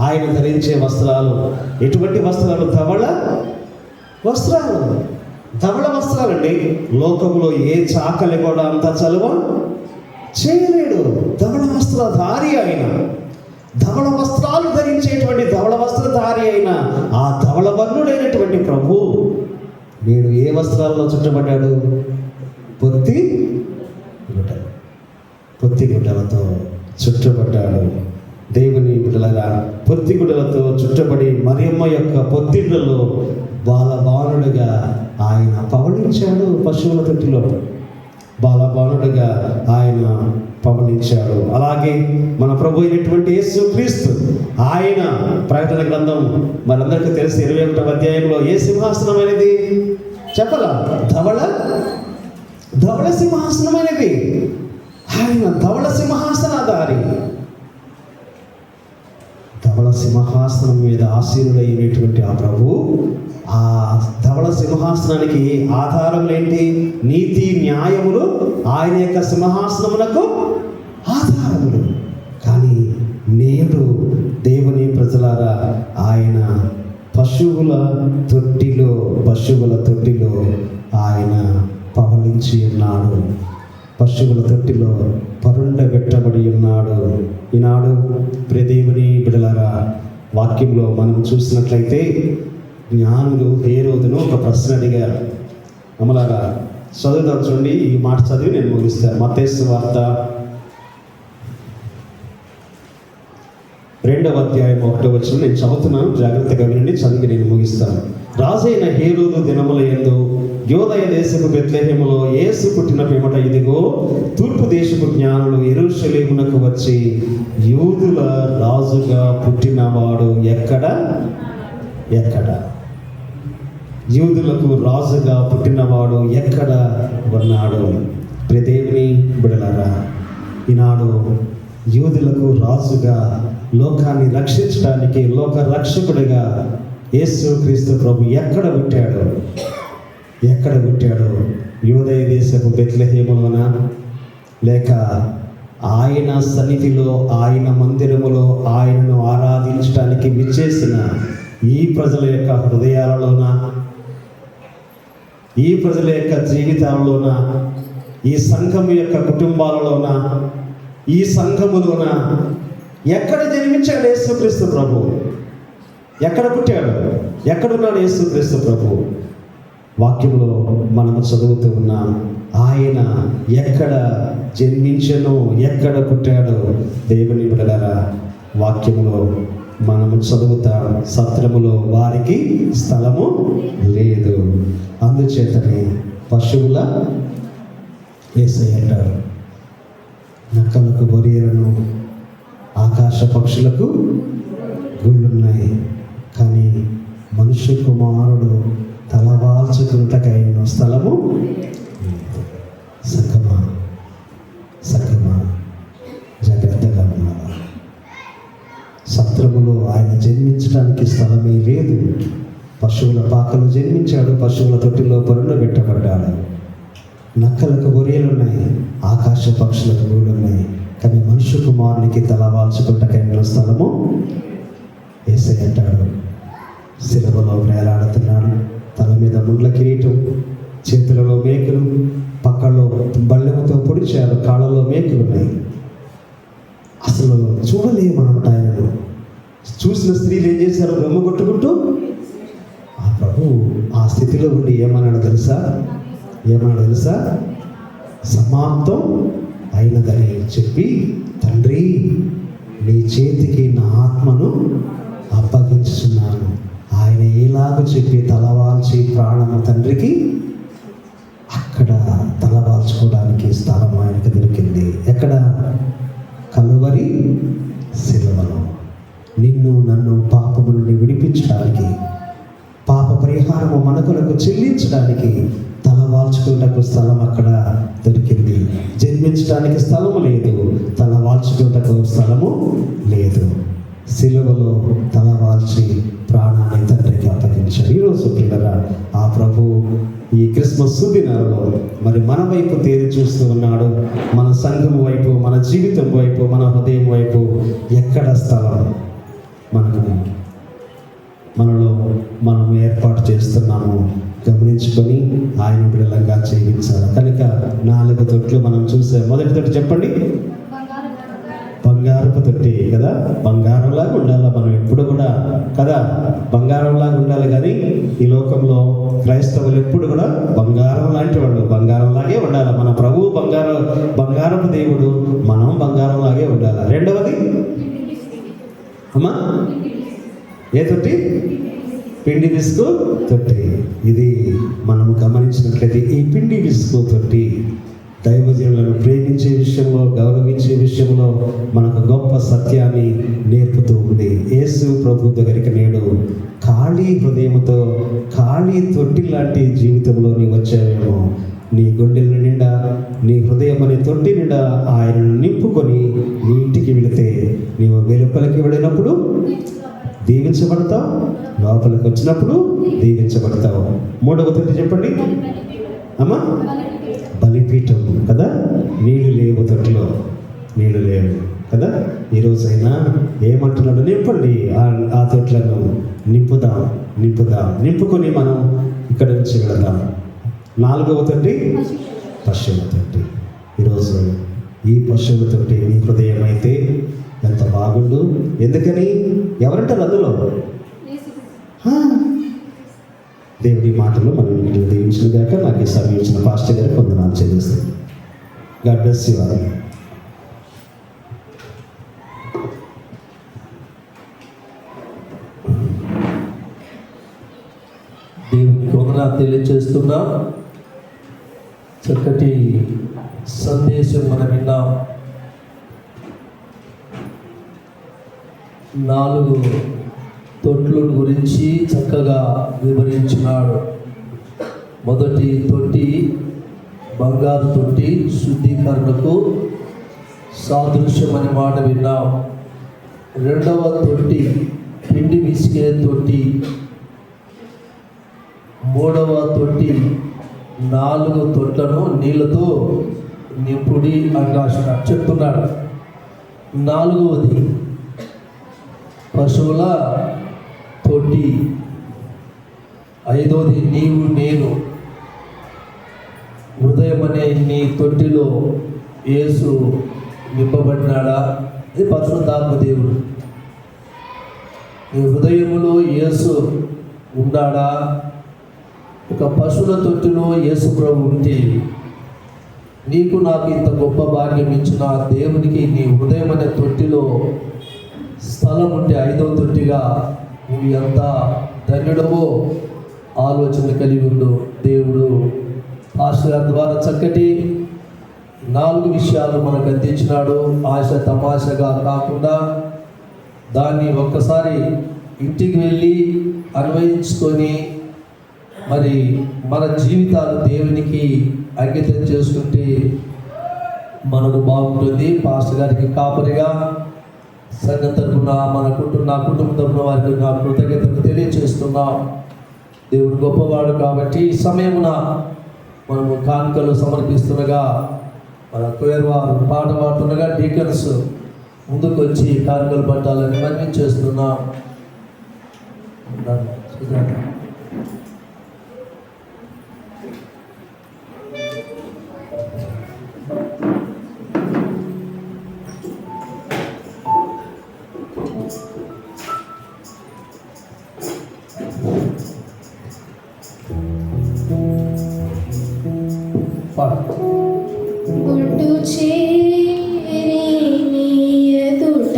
ఆయన ధరించే వస్త్రాలు ఎటువంటి వస్త్రాలు? ధవళ వస్త్రాలు. ధవళ వస్త్రాలండి. లోకంలో ఏ చాకలి కూడా అంత చలువ చేయలేడు. ధవళ వస్త్రధారి ఆయన. ధవళ వస్త్రాలు ధరించేటువంటి ధవళ వస్త్రధారి అయిన ఆ ధవళ వర్ణుడైనటువంటి ప్రభు నేడు ఏ వస్త్రాల్లో చుట్టబడ్డాడు? పొత్తి గుడ్డలతో చుట్టబడ్డాడు. దేవుని బిడ్డలారా, పొత్తి గుడ్డలతో చుట్టబడి మరియమ్మ యొక్క పొత్తిళ్లలో బాలబాలుడుగా ఆయన పవళించాడు. పశువుల తొట్టిలో బాలబాలుడుగా ఆయన పవళించాడు. అలాగే మన ప్రభు అయినటువంటి యేసుక్రీస్తు ఆయన ప్రకటన గ్రంథం మనందరికీ తెలిసి 21వ అధ్యాయంలో ఏ సింహాసనం అనేది చెప్పలా? ధవళ సింహాసనం అనేది. ఆయన ధవళ సింహాసనధారి. ధవళ సింహాసనం మీద ఆసీనుడైనటువంటి ఆ ప్రభు ఆ ధవళ సింహాసనానికి ఆధారం ఏంటి? నీతి న్యాయములు ఆయన యొక్క సింహాసనమునకు ఆధారములు. కానీ నేడు దేవుని ప్రజలారా, ఆయన పశువుల తొట్టిలో ఆయన పవళించి ఉన్నాడు. పశువుల తొట్టిలో పరుండబెట్టబడి ఉన్నాడు. ఈనాడు ప్రియదేవుని బిడ్డలారా, వాక్యంలో మనం చూసినట్లయితే జ్ఞానులు హేరోదును ఒక ప్రశ్న అడిగారు. అమలారా చదువుతారు చూడండి. ఈ మాట చదివి నేను ముగిస్తాను. మత్తయి సువార్త 2వ అధ్యాయం 1వ వచనం నేను చదువుతున్నాను, జాగ్రత్తగా వినండి. చదివి నేను ముగిస్తాను. రాజైన హేరోదు దినముల యందు యోదయ దేశపు బెత్లెహేములో యేసు పుట్టిన పిమ్మట ఇదిగో తూర్పు దేశపు జ్ఞానులు యెరూషలేమునకు వచ్చి యూదుల రాజుగా పుట్టినవాడు ఎక్కడ? యూదులకు రాజుగా పుట్టినవాడు ఎక్కడ ఉన్నాడు? ప్రియదేవుని బిడ్డలారా, ఈనాడు యూదులకు రాజుగా, లోకాన్ని రక్షించడానికి లోక రక్షకుడిగా యేసుక్రీస్తు ప్రభు ఎక్కడ పుట్టాడు? యూదయ దేశపు బెత్లెహేములోన, లేక ఆయన సన్నిధిలో, ఆయన మందిరములో ఆయనను ఆరాధించడానికి విచ్చేసిన ఈ ప్రజల యొక్క హృదయాలలోన, ఈ ప్రజల యొక్క జీవితాలలోన, ఈ సంఘము యొక్క కుటుంబాలలోన, ఈ సంఘములోన ఎక్కడ జన్మించాడు యేసుక్రీస్తు ప్రభు? ఎక్కడ పుట్టాడు? ఎక్కడున్నాడు యేసుక్రీస్తు ప్రభు? వాక్యంలో మనము చదువుతూ ఉన్నాం. ఆయన ఎక్కడ జన్మించెనో, ఎక్కడ పుట్టాడో దేవుని బిడ్డలారా, వాక్యములో మనము చదువుతాం. సత్రములో వారికి స్థలము లేదు, అందుచేతనే పశువుల యేసయ్య అంటారు. నక్కలకు బొరియలను, ఆకాశ పక్షులకు గూళ్ళున్నాయి, కానీ మనుష్య కుమారుడు తలవాల్చుకున్నటకైన స్థలము సక్కమా జాగ్రత్తగా ఉన్నారా? సత్రములో ఆయన జన్మించడానికి స్థలమే లేదు. పశువుల పాకలో జన్మించాడు, పశువుల తొట్టిలో పరుండబెట్టబడ్డాడు. నక్కలకు బొరియలున్నాయి, ఆకాశ పక్షులకు గూళ్ళున్నాయి, కానీ మనుష్య కుమారునికి తలవాల్చుకున్నటకైన స్థలము యేసయ్య అంటాడు. శిలువలో వేలాడుతున్నాడు, తల మీద ముండ్ల కిరీటం, చేతులలో మేకులు, పక్కలో బల్లెముతో పొడిచారు, కాళ్ళలో మేకులు ఉన్నాయి. అసలు చూడలేమన్నమాట ఆయనను. చూసిన స్త్రీలు ఏం చేశారు? బొమ్మ కొట్టుకుంటూ ఆ ప్రభు ఆ స్థితిలో ఉండి ఏమన్నాడు తెలుసా? సమాప్తం అయినదని చెప్పి, తండ్రి నీ చేతికి నా ఆత్మను అప్పగించుచున్నాను. ఆయన ఎలాగ చెప్పి తలవాల్చి ప్రాణము తండ్రికి అక్కడ తలవాల్చుకోవడానికి స్థలం ఆయనకు దొరికింది. ఎక్కడ? కలువరి శిలువలో. నిన్ను నన్ను పాపము నుండి విడిపించడానికి, పాప పరిహారము మనకులకు చెల్లించడానికి తలవాల్చుకుంటకు స్థలం అక్కడ దొరికింది. జన్మించడానికి స్థలము లేదు, తలవాల్చుకుంటకు స్థలము లేదు. సిలువలో తలవాల్చి ప్రాణాన్ని తండ్రికి అప్పగించారు. ఈరోజు పిల్లరా, ఆ ప్రభు ఈ క్రిస్మస్ దినాలలో మరి మన వైపు తేరి చూస్తూ ఉన్నాడు. మన సంఘం వైపు, మన జీవితం వైపు, మన హృదయం వైపు ఎక్కడ స్థలం మనలో మనం ఏర్పాటు చేస్తున్నాము గమనించుకొని ఆయన బిడ్డలంగా జీవించాలి. కనుక 4 తొట్లు మనం చూసే. మొదటి తొట్టి చెప్పండి, బంగారపు తొట్టి కదా. బంగారంలాగా ఉండాలి మనం ఎప్పుడు కూడా కదా, బంగారంలాగా ఉండాలి. కానీ ఈ లోకంలో క్రైస్తవులు ఎప్పుడు కూడా బంగారం లాంటి వాళ్ళు, బంగారంలాగే ఉండాలి. మన ప్రభువు బంగారపు దేవుడు, మనం బంగారంలాగే ఉండాలి. రెండవది అమ్మా, ఏ తొట్టి? పిండి విసుకు తొట్టి. ఇది మనము గమనించినట్లయితే ఈ పిండి విసుకు తొట్టి దైవజనులను ప్రేమించే విషయంలో, గౌరవించే విషయంలో మనకు గొప్ప సత్యాన్ని నేర్పుతూ ఉంది. యేసు ప్రభు దగ్గరికి నేడు ఖాళీ హృదయంతో, ఖాళీ తొట్టి లాంటి జీవితంలో నీవు వచ్చావేమో. నీ గుండెల నిండా, నీ హృదయం అనే తొట్టి నిండా ఆయనను నింపుకొని నీ ఇంటికి వెళితే నీవు వెలుపలికి వెళ్ళినప్పుడు దీవించబడతావు, లోపలికి వచ్చినప్పుడు దీవించబడతావు. 3వ తొట్టి చెప్పండి అమ్మా, బలిపీఠం కదా. నీళ్లు లేవు తొట్టిలో, నీళ్లు లేవు కదా. ఈరోజైనా ఏమంటున్నాడు? నింపండి ఆ తొట్లను, నింపుకొని మనం ఇక్కడ నుంచి వెళదాం. 4వ తొట్టి పశువుల తొట్టి. ఈరోజు ఈ పశువుల తొట్టి నీ హృదయం అయితే ఎంత బాగుండు. ఎందుకని? ఎవరంటారు అందులో? దేవుడి మాటలు మనం దీవించిన గాక. నాకు ఈ సమయం ఇచ్చిన పాస్టర్ గారికి వందనాలు చెల్లిస్తాను. God bless you all. దేవునికి వందనాలు తెలియజేస్తున్నా. చక్కటి సందేశం మనం విన్నాం. 4 తొట్ల గురించి చక్కగా వివరించినాడు. మొదటి తొట్టి బంగారు తొట్టి, శుద్ధీకరణకు సాదృశ్యం అని మాట విన్నాం. 2వ తొట్టి పిండి విసికే తొట్టి. 3వ తొట్టి 4 తొట్లను నీళ్లతో నింపుడి ఆకాశం చెప్తున్నాడు. 4వది పశువుల తొట్టి. 5వది నీవు నేను. హృదయం అనే నీ తొట్టిలో యేసు నింపబడినాడా? ఇది పరిశుద్ధాత్మ దేవుడు. నీ హృదయములో యేసు ఉన్నాడా? ఒక పశువుల తొట్టిలో యేసు ప్రభు ఉంటే నీకు నాకు ఇంత గొప్ప భాగ్యం ఇచ్చిన దేవునికి నీ హృదయం అనే తొట్టిలో స్థలం ఉంటే 5వ తొట్టిగా నువ్వు ఎంత ధన్యుడవో ఆలోచన కలిగి ఉండు. దేవుడు పాస్టర్ గారి ద్వారా చక్కటి 4 విషయాలు మనకు అందించినాడు. ఆశ తమాషగా కాకుండా దాన్ని ఒక్కసారి ఇంటికి వెళ్ళి అన్వయించుకొని మరి మన జీవితాలు దేవునికి అంకితం చేసుకుంటే మనకు బాగుంటుంది. పాస్టర్ గారికి కాపరిగా సంఘం తరపున నా కుటుంబం తరపున వారికి నా కృతజ్ఞతలు తెలియజేస్తున్నాం. దేవుడు గొప్పవాడు కాబట్టి ఈ సమయమున మనము కానుకలు సమర్పిస్తుండగా, మన కోయర్ వారు పాట పాడుతుండగా డీకన్స్ ముందుకు వచ్చి కానుకలు పట్టాలని మనం చేస్తున్నాం. ఒట్టు చేరి నీ ఎదుట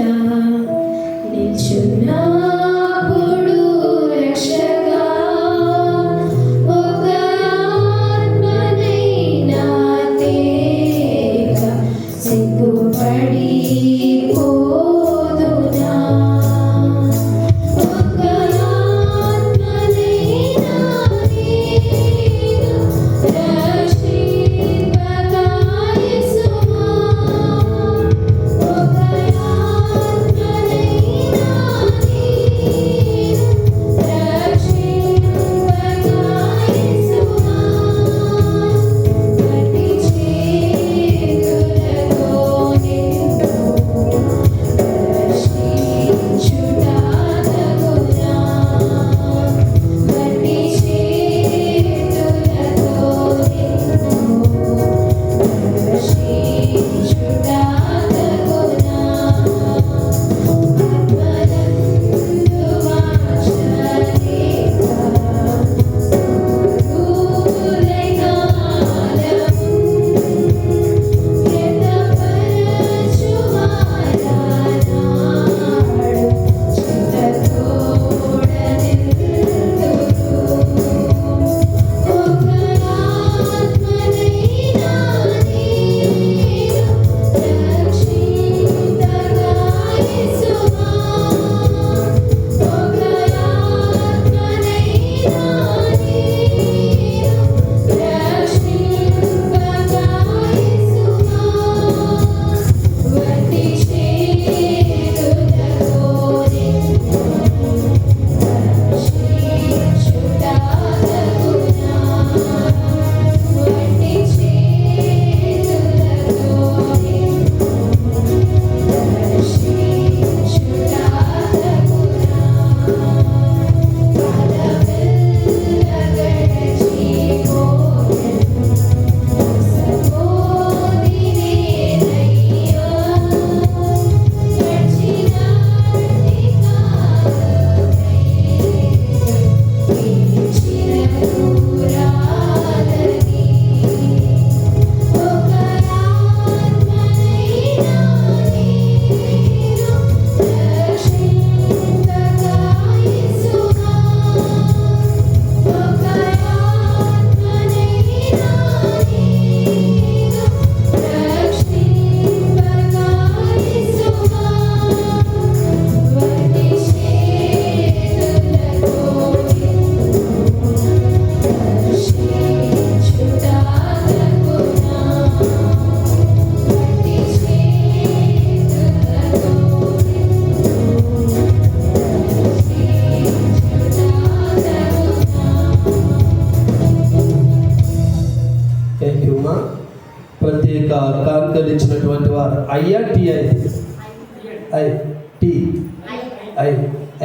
యొక్క కానుకలు ఇచ్చినటువంటి వారు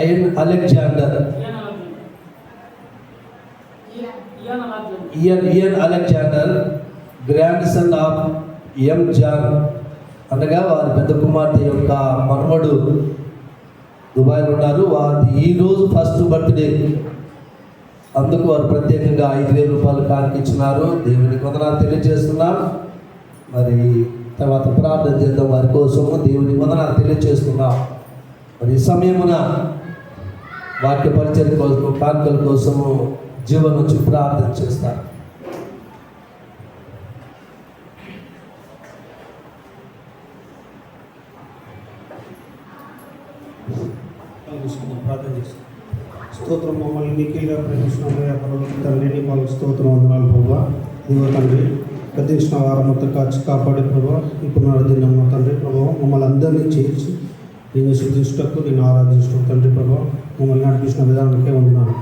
Ian Alexander, Ian Alexander, grandson of M John, అనగా వారి పెద్ద కుమార్తె యొక్క మనవడు దుబాయ్లో ఉన్నారు. వారి ఈరోజు ఫస్ట్ బర్త్డే, అందుకు వారు ప్రత్యేకంగా 5,000 రూపాయలు కానుకిచ్చినారు. దేవునికి వందనాలు తెలియజేస్తున్నాం. మరి తర్వాత ప్రార్థన చేద్దాం వారి కోసము. దేవునికి వందనాలు తెలియజేస్తున్నాం. మరి ఈ సమయమున వాక్య పరిచయం కోసం, కానుకల కోసము జీవన నుంచి ప్రార్థన చేస్తారు. ప్రార్థన చేస్తాం. స్తోత్రం మమ్మల్ని మిక్కిలిగా ప్రేమించిన తండ్రి, నీ వాళ్ళ స్తోత్రం వందనాలు ప్రభావ. ఇదిగో తండ్రి, గతించిన వారం మొత్తం కాపాడే ప్రభావ, ఇప్పుడు నడిదిన్నాము తండ్రి ప్రభావ. మమ్మల్ని అందరినీ చేర్చి నిన్ను శుద్ధించుటకు, నిన్ను ఆరాధించటకు తండ్రి ప్రభావ, మమ్మల్ని నడిపించిన విధానానికే వందనాలు.